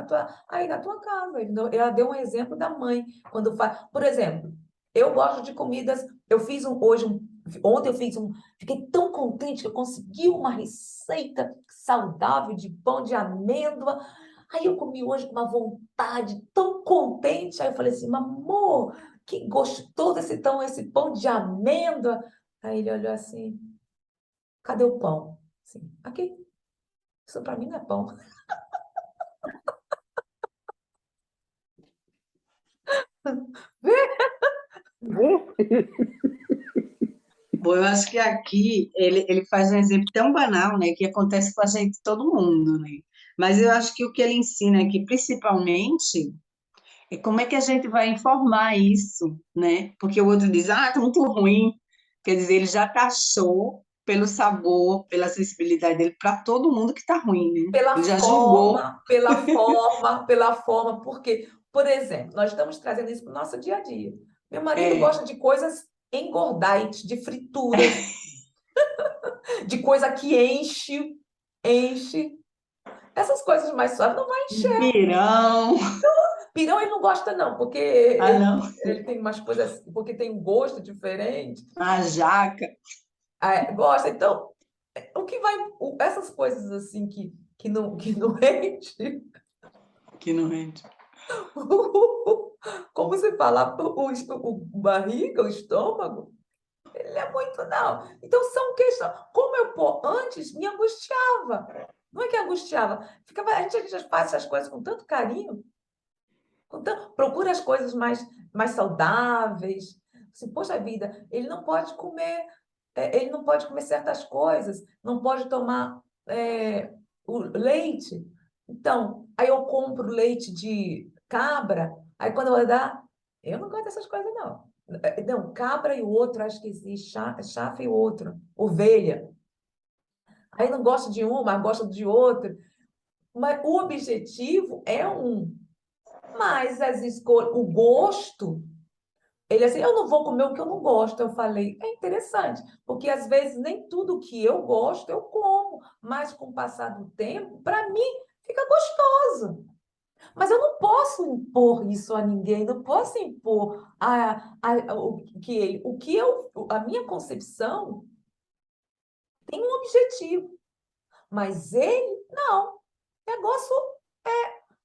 aí na tua casa. Ela deu um exemplo da mãe, quando faz. Por exemplo, eu gosto de comidas. Eu fiz ontem eu fiz fiquei tão contente que eu consegui uma receita saudável de pão de amêndoa. Aí eu comi hoje com uma vontade, tão contente. Aí eu falei assim, amor, que gostoso esse pão de amêndoa. Aí ele olhou assim, cadê o pão? Assim, aqui. Isso para mim não é pão. Bom, eu acho que aqui ele faz um exemplo tão banal, né, que acontece com a gente, todo mundo, né? Mas eu acho que o que ele ensina aqui, principalmente, é como é que a gente vai informar isso, né? Porque o outro diz, tá muito ruim. Quer dizer, ele já taxou pelo sabor, pela sensibilidade dele, para todo mundo que tá ruim, né? Pela Ele já julgou. forma, pela forma, pela forma, porque, por exemplo, nós estamos trazendo isso para o nosso dia a dia. Meu marido É, gosta de coisas engordantes, de frituras, de coisa que enche. Essas coisas mais suaves não vai encher. pirão. Pirão ele não gosta, não, porque Ah, não. ele tem umas coisas, porque tem um gosto diferente. A jaca. Gosta, então, essas coisas assim que não enche. Que não rende. Como se fala, o barriga, o estômago, ele é muito não. Então são questões. Como antes me angustiava. Não é que angustiava. A gente já faz essas coisas com tanto carinho, procura as coisas mais saudáveis. Assim, poxa vida, ele não pode comer certas coisas, não pode tomar o leite. Então, aí eu compro leite de cabra, aí quando ela dá, eu não gosto dessas coisas, não. Não, cabra e o outro, acho que existe, chafra e o outro, ovelha. Aí não gosto de um, mas gosto de outro. Mas o objetivo é um. Mas as escolhas, o gosto, ele assim, eu não vou comer o que eu não gosto. Eu falei, é interessante, porque às vezes nem tudo que eu gosto eu como, mas com o passar do tempo, para mim, fica gostoso. Mas eu não posso impor isso a ninguém, não posso impor a minha concepção tem um objetivo, mas ele não. O negócio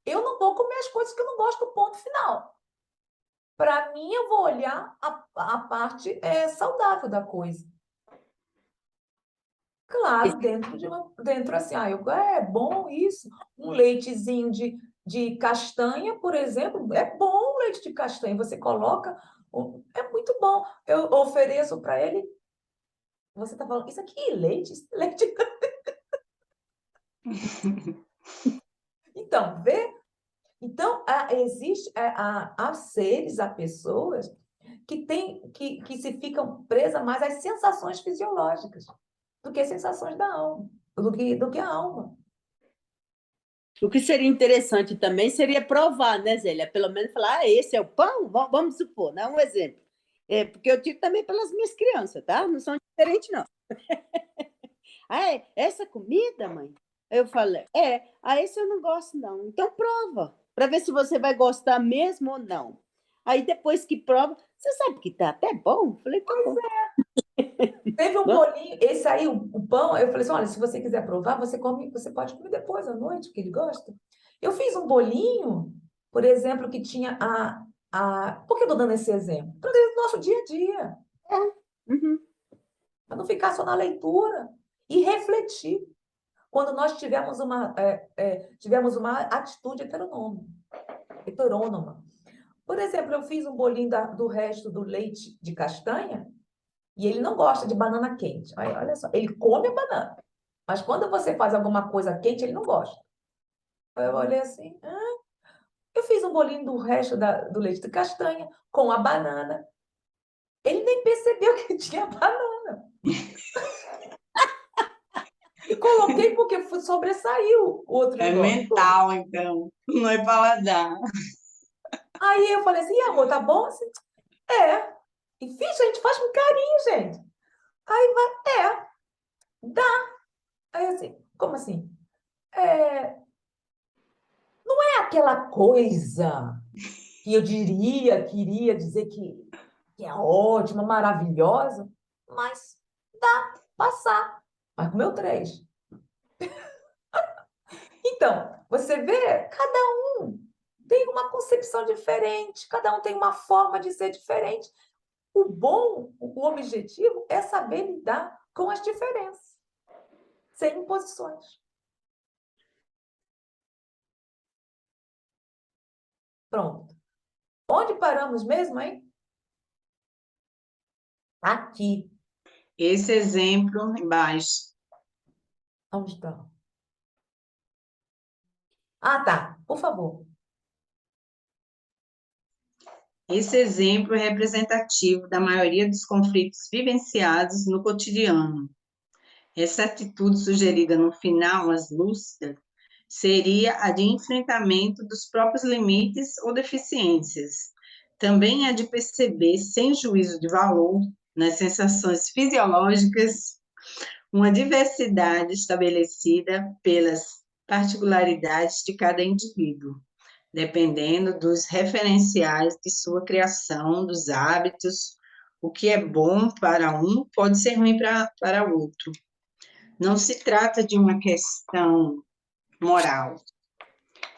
eu não vou comer as coisas que eu não gosto, ponto final. Para mim, eu vou olhar a parte saudável da coisa. Claro, dentro assim, é bom isso. Um leitezinho de castanha, por exemplo, é bom o leite de castanha. Você coloca, é muito bom. Eu ofereço para ele. Você está falando, isso aqui é leite? Isso é leite. Então, vê? Então, há seres, há pessoas que se ficam presas mais às sensações fisiológicas do que às sensações da alma, do que a alma. O que seria interessante também seria provar, né, Zélia? Pelo menos falar, esse é o pão? Vamos supor, né? Um exemplo. Porque eu tiro também pelas minhas crianças, tá? Não são diferentes, não. Essa comida, mãe? Eu falei, esse eu não gosto, não. Então prova, para ver se você vai gostar mesmo ou não. Aí depois que prova, você sabe que tá até bom? Falei, tá bom. Teve um bolinho, esse aí, o pão, eu falei assim, olha, se você quiser provar, você pode comer depois, à noite, que ele gosta. Eu fiz um bolinho, por exemplo, que tinha Por que eu estou dando esse exemplo? Para o nosso dia a dia, Uhum. para não ficar só na leitura e refletir. Quando nós tivemos uma atitude heteronômica. heterônoma. Por exemplo, eu fiz um bolinho do resto do leite de castanha e ele não gosta de banana quente. Olha só, ele come a banana, mas quando você faz alguma coisa quente, ele não gosta. Aí eu olhei assim, eu fiz um bolinho do resto do leite de castanha com a banana. Ele nem percebeu que tinha banana. E coloquei porque sobressaiu o outro É negócio. mental, então, não é paladar. Aí eu falei assim, amor, tá bom assim? É. E fiz, gente, faz com carinho, gente. Aí vai, dá. Aí assim, como assim? Não é aquela coisa que eu queria dizer que é ótima, maravilhosa, mas dá, passar. Mas comeu 3. Então, você vê, cada um tem uma concepção diferente, cada um tem uma forma de ser diferente. O objetivo é saber lidar com as diferenças, sem imposições. Pronto. Onde paramos mesmo, hein? Aqui. Esse exemplo embaixo. Onde está? Ah, tá. Por favor. Esse exemplo é representativo da maioria dos conflitos vivenciados no cotidiano. Essa atitude sugerida no final, as lúcidas, seria a de enfrentamento dos próprios limites ou deficiências. Também a de perceber, sem juízo de valor, nas sensações fisiológicas, uma diversidade estabelecida pelas particularidades de cada indivíduo, dependendo dos referenciais de sua criação, dos hábitos. O que é bom para um pode ser ruim para outro. Não se trata de uma questão moral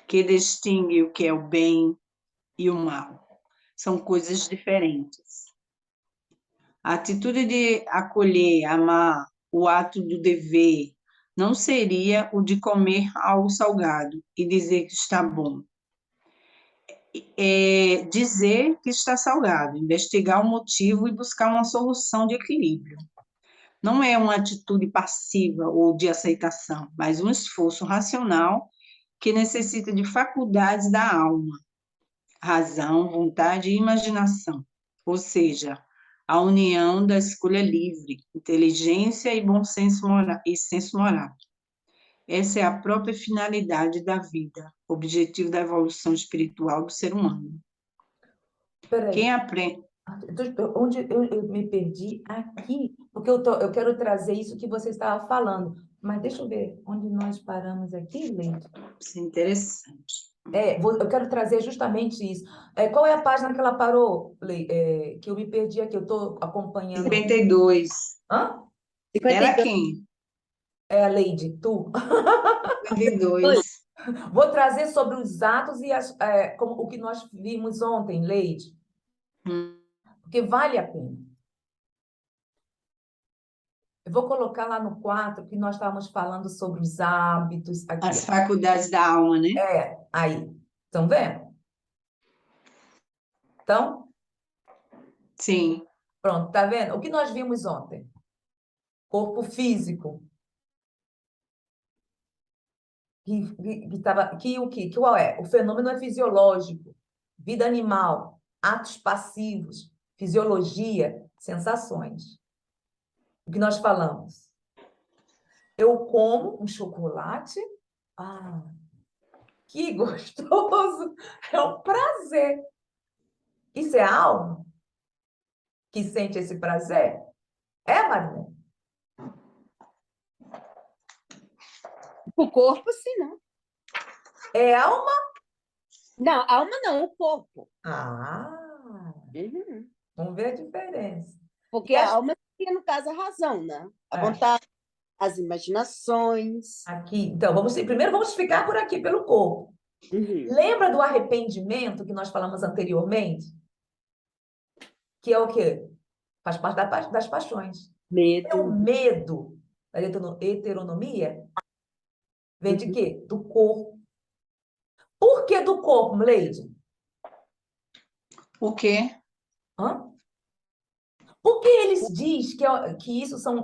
que distingue o que é o bem e o mal. São coisas diferentes. A atitude de acolher, amar, o ato do dever, não seria o de comer algo salgado e dizer que está bom. É dizer que está salgado, investigar o motivo e buscar uma solução de equilíbrio. Não é uma atitude passiva ou de aceitação, mas um esforço racional que necessita de faculdades da alma, razão, vontade e imaginação, ou seja, a união da escolha livre, inteligência e bom senso moral, e senso moral. Essa é a própria finalidade da vida, objetivo da evolução espiritual do ser humano. Peraí. Quem aprende... Onde eu me perdi? Aqui, porque eu quero trazer isso que você estava falando. Mas deixa eu ver onde nós paramos aqui, Leite. Isso é interessante. Eu quero trazer justamente isso. Qual é a página que ela parou, que eu me perdi aqui? Eu estou acompanhando. 52. Hã? 52. Ela quem? É a Leide, tu. 52. Vou trazer sobre os atos e como o que nós vimos ontem, Leide. Porque vale a pena. Eu vou colocar lá no 4 que nós estávamos falando sobre os hábitos. Aqui, As faculdades da alma, né? Aí. Estão vendo? Então, Sim. pronto, tá vendo? O que nós vimos ontem? Corpo físico. Qual é? O fenômeno é fisiológico. Vida animal, atos passivos, fisiologia, sensações. O que nós falamos? Eu como um chocolate. Ah, que gostoso! É um prazer. Isso é a alma que sente esse prazer? Marina? O corpo, sim, não. É alma? Não, a alma não, o corpo. Uhum. Vamos ver a diferença. Porque a alma seria, no caso, a razão, né? A vontade, as imaginações. Aqui, então, primeiro vamos ficar por aqui, pelo corpo. Uhum. Lembra do arrependimento que nós falamos anteriormente? Que é o quê? Faz parte das paixões. Medo. É o medo da heteronomia? Vem de quê? Do corpo. Por que do corpo, Leide? O quê? Hã? Por que eles dizem que isso são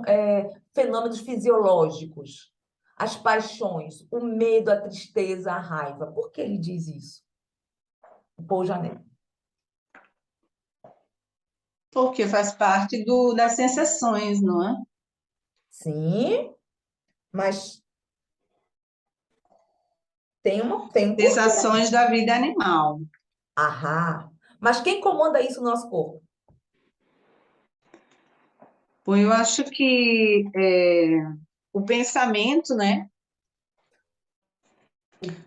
fenômenos fisiológicos? As paixões, o medo, a tristeza, a raiva. Por que ele diz isso? O Paul Janet. Porque faz parte das sensações, não é? Sim, mas tem um porquê. Sensações da vida animal. Ahá. Mas quem comanda isso no nosso corpo? Bom, eu acho que o pensamento, né,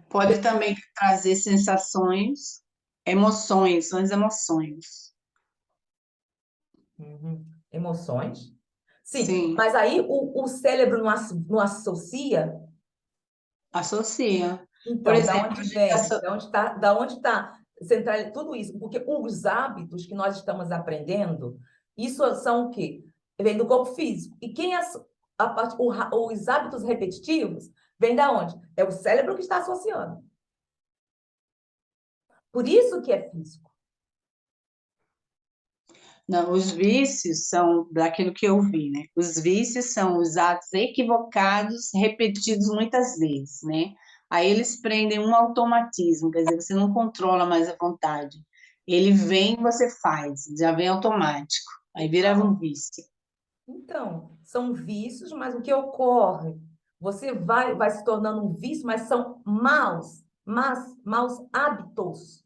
pode também trazer sensações, emoções, são as emoções. Uhum. Emoções? Sim, Sim, mas aí o cérebro não associa. associa. Por Então, da exemplo, onde vem? Da onde está central tudo isso? Porque os hábitos que nós estamos aprendendo, isso são o quê? Vem do corpo físico. E os hábitos repetitivos vêm da onde? É o cérebro que está associando. Por isso que é físico. não, os vícios são daquilo que eu vi, né? Os vícios são os atos equivocados, repetidos muitas vezes, né? Aí eles prendem um automatismo, quer dizer, você não controla mais a vontade. Ele vem, você faz, já vem automático. Aí vira um vício. Então, são vícios, mas o que ocorre? Você vai se tornando um vício, mas são maus hábitos.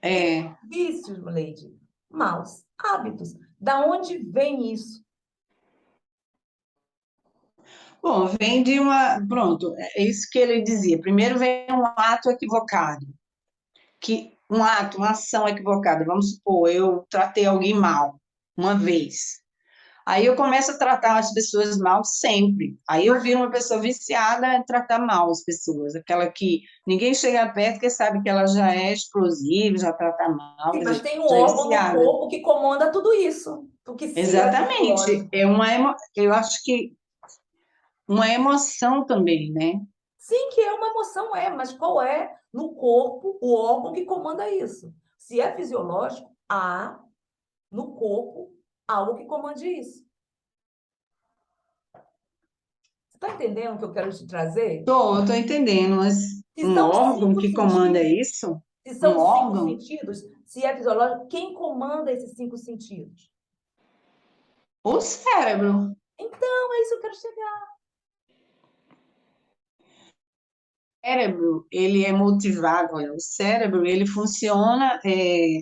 É, Vícios, Leide, maus hábitos. Da onde vem isso? bom, vem de uma. Pronto, é isso que ele dizia. Primeiro vem um ato equivocado, um ato, uma ação equivocada. Vamos supor, eu tratei alguém mal uma vez. Aí eu começo a tratar as pessoas mal sempre. Aí eu viro uma pessoa viciada em tratar mal as pessoas, aquela que ninguém chega perto porque sabe que ela já é explosiva, já trata mal, Sim, quer mas dizer, tem um já é órgão no viciada. corpo que comanda tudo isso. Porque se é Exatamente. fisiológico. Eu acho que uma emoção também, né? Sim, que é uma emoção, mas qual é no corpo o órgão que comanda isso? Se é fisiológico, há no corpo algo que comande isso. Você está entendendo o que eu quero te trazer? Eu tô entendendo, mas Se um são órgão cinco que comanda sentidos, isso? se Um são cinco órgão? sentidos, se é fisiológico, quem comanda esses cinco sentidos? O cérebro. Então, é isso que eu quero chegar. O cérebro, ele é motivado, olha, o cérebro, ele funciona,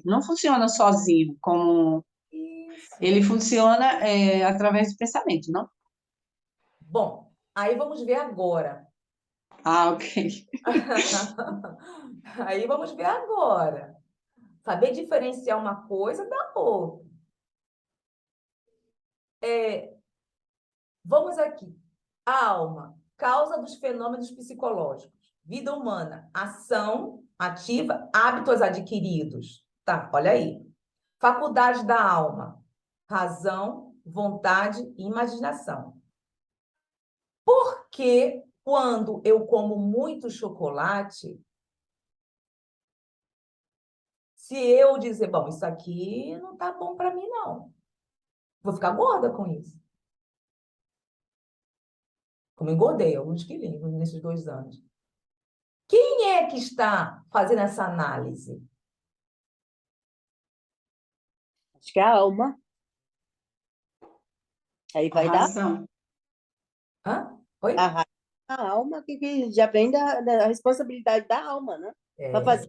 não funciona sozinho, como Isso. ele funciona através do pensamento, não? Bom, aí vamos ver agora. Ah, ok. Aí vamos ver agora. Saber diferenciar uma coisa da outra. Vamos aqui. Alma, causa dos fenômenos psicológicos. Vida humana, ação ativa, hábitos adquiridos. Tá, olha aí. Faculdade da alma, razão, vontade e imaginação. Por que quando eu como muito chocolate, se eu dizer, bom, isso aqui não tá bom para mim, não. Vou ficar gorda com isso. Como engordei alguns quilinhos nesses 2 anos. Quem é que está fazendo essa análise? Acho que é a alma. Aí A vai dar razão. Hã? Oi? a alma que já vem da responsabilidade da alma, né? Para É.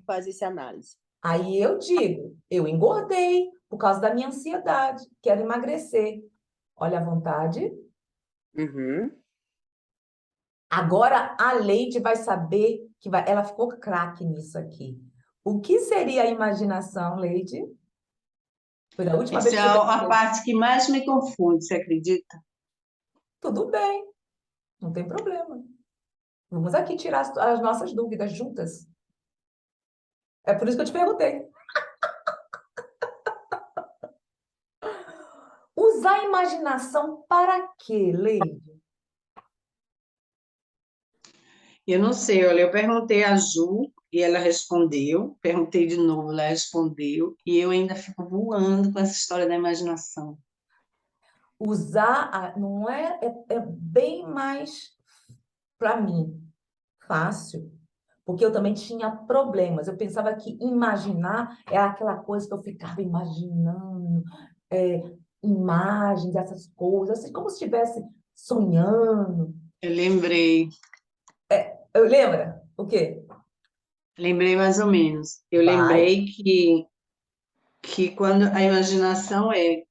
fazer essa análise. Aí eu digo, eu engordei por causa da minha ansiedade, quero emagrecer. Olha a vontade. Uhum. Agora a Leide vai saber que ela ficou craque nisso aqui. O que seria a imaginação, Leide? Foi a última vez Essa que é você a perguntou. parte que mais me confunde, você acredita? Tudo bem, não tem problema. Vamos aqui tirar as nossas dúvidas juntas. É por isso que eu te perguntei. Usar a imaginação para quê, Leide? Eu não sei, olha, eu perguntei a Ju, e ela respondeu, perguntei de novo, ela respondeu, e eu ainda fico voando com essa história da imaginação. Não é bem mais, para mim, fácil, porque eu também tinha problemas. Eu pensava que imaginar era aquela coisa que eu ficava imaginando, imagens, essas coisas, assim, como se estivesse sonhando. Eu lembrei Eu lembra? O quê? mais ou menos. Eu Vai. lembrei que quando a imaginação é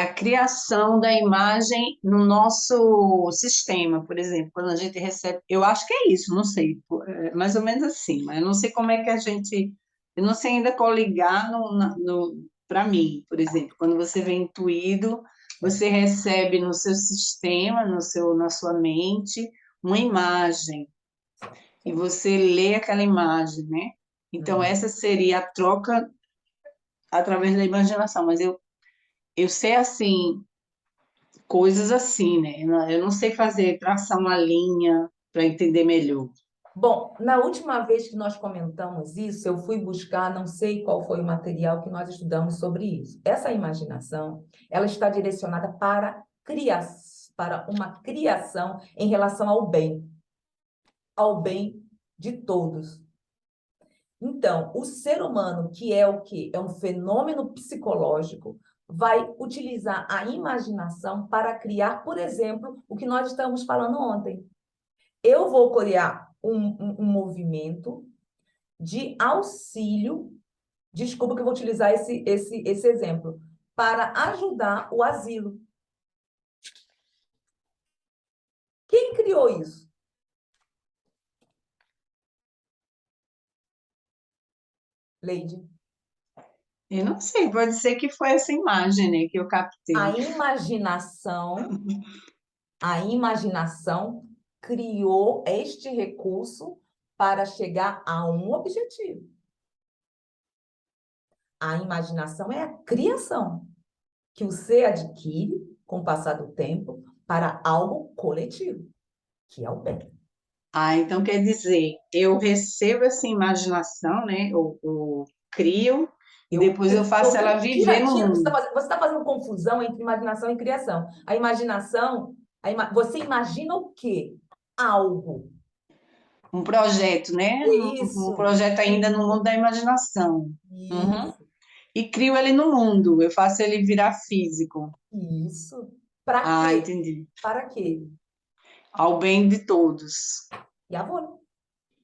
a criação da imagem no nosso sistema, por exemplo, quando a gente recebe, eu acho que é isso, não sei, é mais ou menos assim, mas eu não sei como é que eu não sei ainda coligar para mim, por exemplo, quando você vem intuído, você recebe no seu sistema, na sua mente, uma imagem, e você lê aquela imagem, né? Então, essa seria a troca através da imaginação, mas eu sei assim, coisas assim, né? Eu não sei traçar uma linha para entender melhor. Bom, na última vez que nós comentamos isso, eu fui buscar, não sei qual foi o material que nós estudamos sobre isso. Essa imaginação, ela está direcionada para uma criação em relação ao bem de todos. Então, o ser humano, que é o quê? É um fenômeno psicológico, vai utilizar a imaginação para criar, por exemplo, o que nós estamos falando ontem. Eu vou criar um movimento de auxílio, desculpa que eu vou utilizar esse exemplo, para ajudar o asilo. Quem criou isso? Leide. Eu não sei, pode ser que foi essa imagem, né, que eu captei. A imaginação criou este recurso para chegar a um objetivo. A imaginação é a criação que o ser adquire com o passar do tempo para algo coletivo, que é o bem. Então quer dizer, eu recebo essa imaginação, né, eu crio, e depois eu faço ela viver no mundo. Você está fazendo confusão entre imaginação e criação. A imaginação, você imagina o quê? Algo. Um projeto, né? Um Isso. projeto ainda no mundo da imaginação. Uhum. Isso. E crio ele no mundo, eu faço ele virar físico. Isso. Para quê? Entendi. Para quê? Ao bem de todos. E a Boni.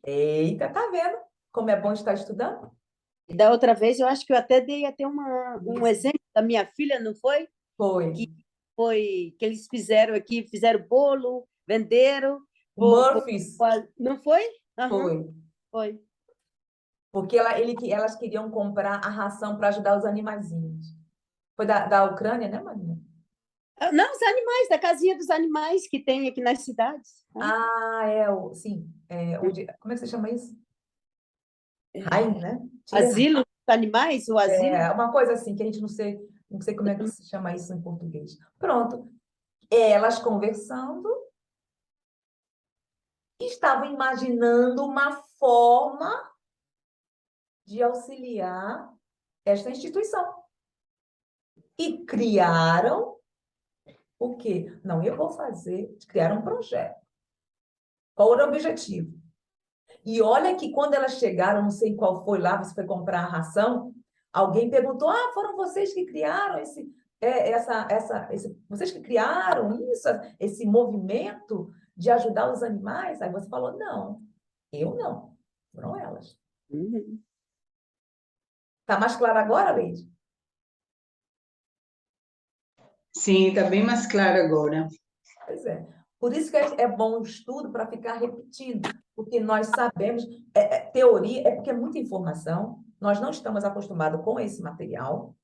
Eita, tá vendo como é bom estar estudando? E da outra vez, eu acho que eu até dei até um exemplo da minha filha, não foi? Foi. Que eles fizeram aqui, fizeram bolo, venderam. O Murphys. Não foi? Foi. Foi. Porque elas queriam comprar a ração para ajudar os animaizinhos. Foi da Ucrânia, né, Marina? Não, os animais, da casinha dos animais que tem aqui nas cidades. Sim. Como é que você chama isso? Rain, né? Asilo dos animais, o asilo. Uma coisa assim, que a gente não sei como é que se chama isso em português. Pronto. Elas conversando, estavam imaginando uma forma de auxiliar esta instituição. E criaram o quê? Não, eu vou criar um projeto. Qual era o objetivo? E olha que quando elas chegaram, não sei qual foi lá, você foi comprar a ração, alguém perguntou: foram vocês que criaram vocês que criaram isso, esse movimento de ajudar os animais? Aí você falou: não, eu não, foram elas. Tá mais claro agora, Leide? Sim, está bem mais claro agora. Pois é. Por isso que é bom o estudo para ficar repetindo, porque nós sabemos, teoria é porque é muita informação, nós não estamos acostumados com esse material,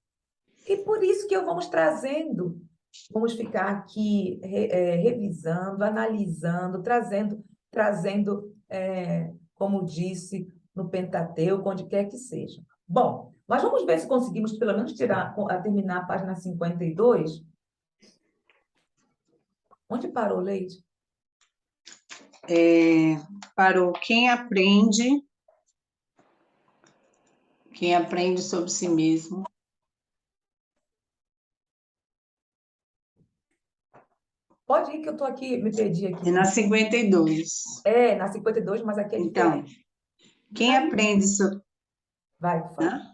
e por isso que vamos trazendo, vamos ficar aqui revisando, analisando, trazendo, como disse, no Pentateuco, onde quer que seja. Bom, mas vamos ver se conseguimos pelo menos terminar a página 52. Onde parou, Leide? Parou. Quem aprende Quem aprende sobre si mesmo. Pode ir que eu estou aqui, me perdi aqui. É na 52. É, na 52, mas aqui é Então, diferente. quem aprende sobre... Vai, por favor. Hã?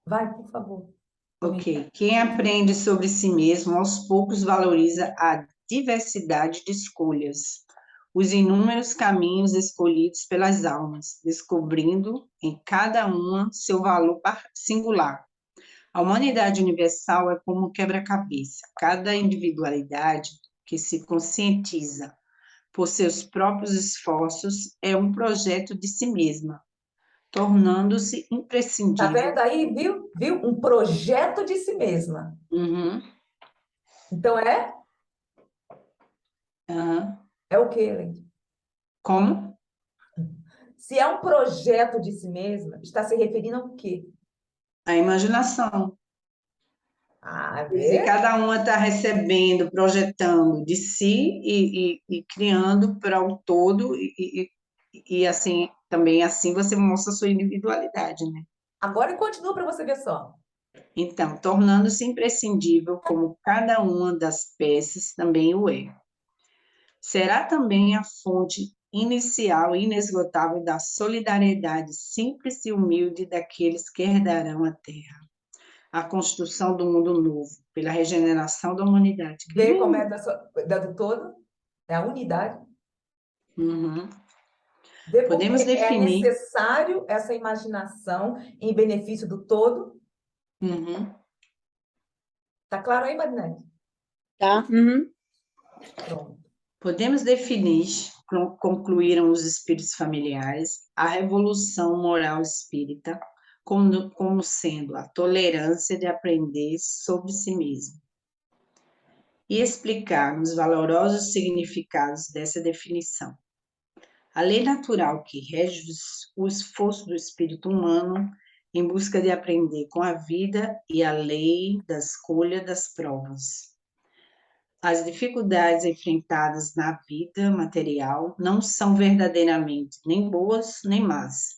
Vai, por favor. Ok. Quem aprende sobre si mesmo, aos poucos valoriza a diversidade de escolhas, os inúmeros caminhos escolhidos pelas almas, descobrindo em cada uma seu valor singular. A humanidade universal é como um quebra-cabeça. Cada individualidade que se conscientiza por seus próprios esforços é um projeto de si mesma, tornando-se Tá imprescindível. vendo aí, viu? Viu? Um projeto de si mesma. Uhum, Então aham. é o quê, Ellen? Como? Se é um projeto de si mesma, está se referindo ao quê? A imaginação. Ah, Quer dizer, vê? cada uma está recebendo, projetando de si e criando para o todo, e assim, também assim você mostra a sua individualidade, né? Agora continua para você ver só. Então, tornando-se imprescindível como cada uma das peças também o é. Será também a fonte inicial e inesgotável da solidariedade simples e humilde daqueles que herdarão a terra, a construção do mundo novo, pela regeneração da humanidade. Que Vê como é lindo! do todo? É a unidade. Uhum. Vê porque Podemos é definir. necessário essa imaginação em benefício do todo. Uhum. Tá claro aí, Marinete? Tá? Uhum. Pronto. Podemos definir, concluíram os espíritos familiares, a revolução moral espírita como sendo a tolerância de aprender sobre si mesmo e explicar os valorosos significados dessa definição. A lei natural que rege o esforço do espírito humano em busca de aprender com a vida e a lei da escolha das provas. As dificuldades enfrentadas na vida material não são verdadeiramente nem boas nem más,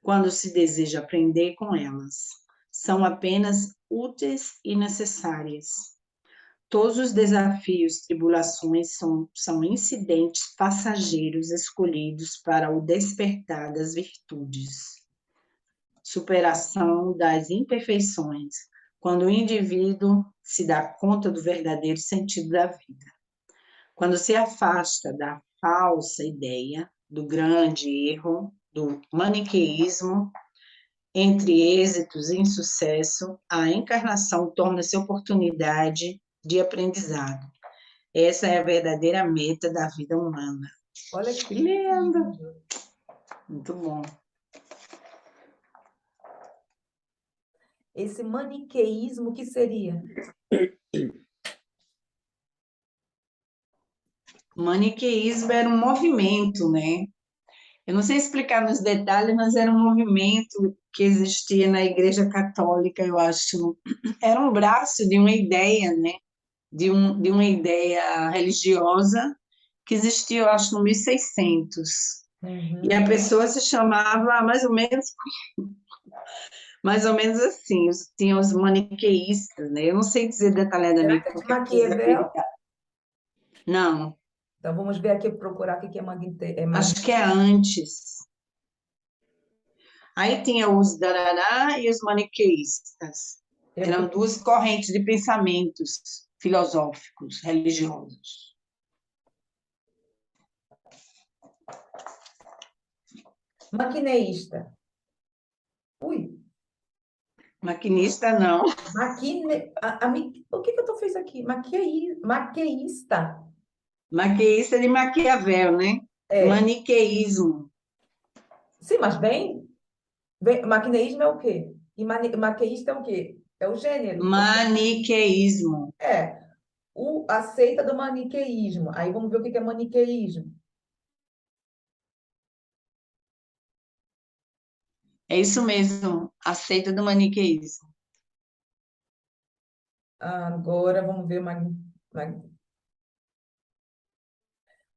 quando se deseja aprender com elas. São apenas úteis e necessárias. Todos os desafios, tribulações são incidentes passageiros escolhidos para o despertar das virtudes. Superação das imperfeições, quando o indivíduo se dá conta do verdadeiro sentido da vida. Quando se afasta da falsa ideia, do grande erro, do maniqueísmo, entre êxitos e insucesso, a encarnação torna-se oportunidade de aprendizado. Essa é a verdadeira meta da vida humana. Olha Que que lindo! lindo. Muito bom. Esse maniqueísmo que seria? O maniqueísmo era um movimento, né? Eu não sei explicar nos detalhes, mas era um movimento que existia na Igreja Católica, eu acho. Era um braço de uma ideia, né? De uma ideia religiosa que existia, eu acho, no 1600. E Uhum. a pessoa se chamava mais ou menos assim, tinha os maniqueístas, né? Eu não sei dizer Será detalhadamente que é de porque precisa Maquiavel? acreditar. Não, Então vamos ver aqui, procurar o que é acho que é antes. Aí tinha os Darará e os maniqueístas. Eram duas correntes de pensamentos filosóficos, religiosos. Maquineísta. Ui, Maquinista, não. o que eu tô fazendo aqui? Maqueísta. Maquinista de Maquiavel, né? É. Maniqueísmo. Sim, mas maquineísmo é o quê? E maqueísta é o quê? É o gênero. Maniqueísmo. É. A seita do maniqueísmo. Aí vamos ver o que é maniqueísmo. É isso mesmo, a seita do maniqueísmo. Agora vamos ver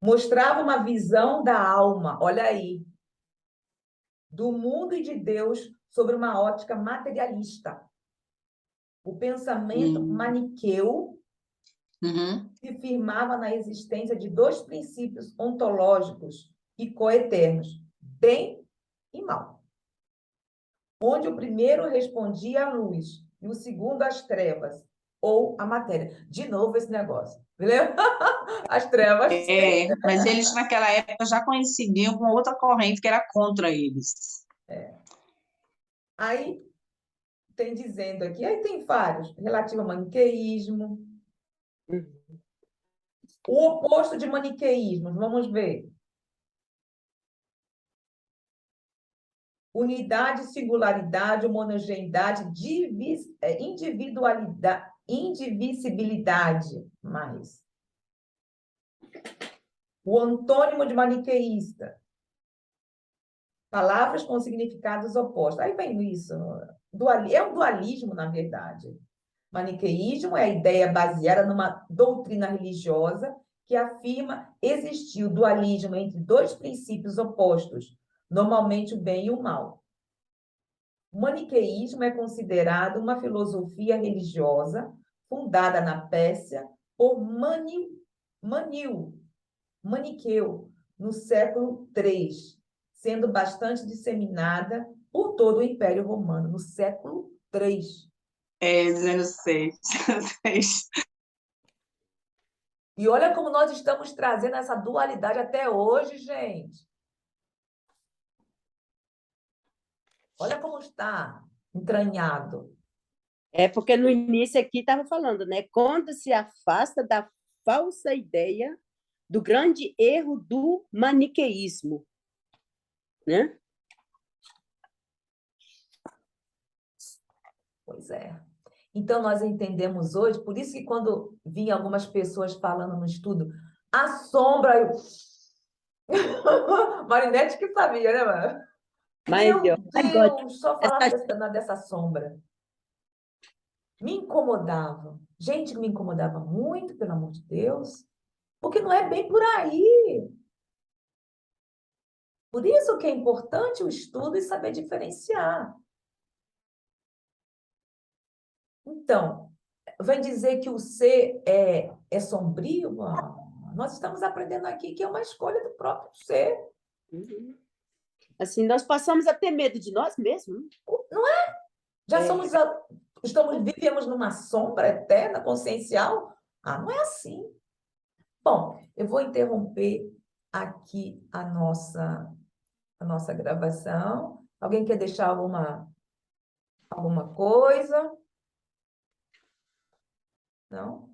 mostrava uma visão da alma, olha aí, do mundo e de Deus sobre uma ótica materialista. O pensamento maniqueu Uhum. se firmava na existência de dois princípios ontológicos e coeternos, bem e mal, onde o primeiro respondia à luz e o segundo às trevas, ou à matéria. De novo esse negócio, entendeu? As trevas. Mas eles naquela época já coincidiam com outra corrente que era contra eles. Aí tem dizendo aqui, aí tem vários, relativo ao maniqueísmo. O oposto de maniqueísmo, vamos ver. Unidade, singularidade, homogeneidade, individualidade, indivisibilidade, mais. O antônimo de maniqueísta. Palavras com significados opostos. Aí vem isso. É um dualismo, na verdade. Maniqueísmo é a ideia baseada numa doutrina religiosa que afirma existir o dualismo entre dois princípios opostos, normalmente o bem e o mal. O maniqueísmo é considerado uma filosofia religiosa fundada na Pérsia por Maniqueu, no século III, sendo bastante disseminada por todo o Império Romano, no século III. Dizendo seis. E olha como nós estamos trazendo essa dualidade até hoje, gente. Olha como está entranhado. É porque no início aqui estava falando, né? Quando se afasta da falsa ideia do grande erro do maniqueísmo, né? Pois é. Então, nós entendemos hoje, por isso que quando vinha algumas pessoas falando no estudo, a sombra... Eu... Marinete que sabia, né, mano? Mas, Meu my God, Deus, só falava dessa sombra. Me incomodava. Gente, me incomodava muito, pelo amor de Deus, porque não é bem por aí. Por isso que é importante o estudo e saber diferenciar. Então, vem dizer que o ser é sombrio? Ah, nós estamos aprendendo aqui que é uma escolha do próprio ser. assim, nós passamos a ter medo de nós mesmos. Não é? Já vivemos numa sombra eterna, consciencial? Ah, não é assim. Bom, eu vou interromper aqui a nossa gravação. Alguém quer deixar alguma coisa? Não?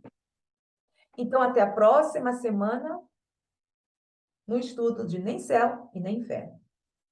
Então, até a próxima semana no estudo de Nem Céu e Nem Inferno.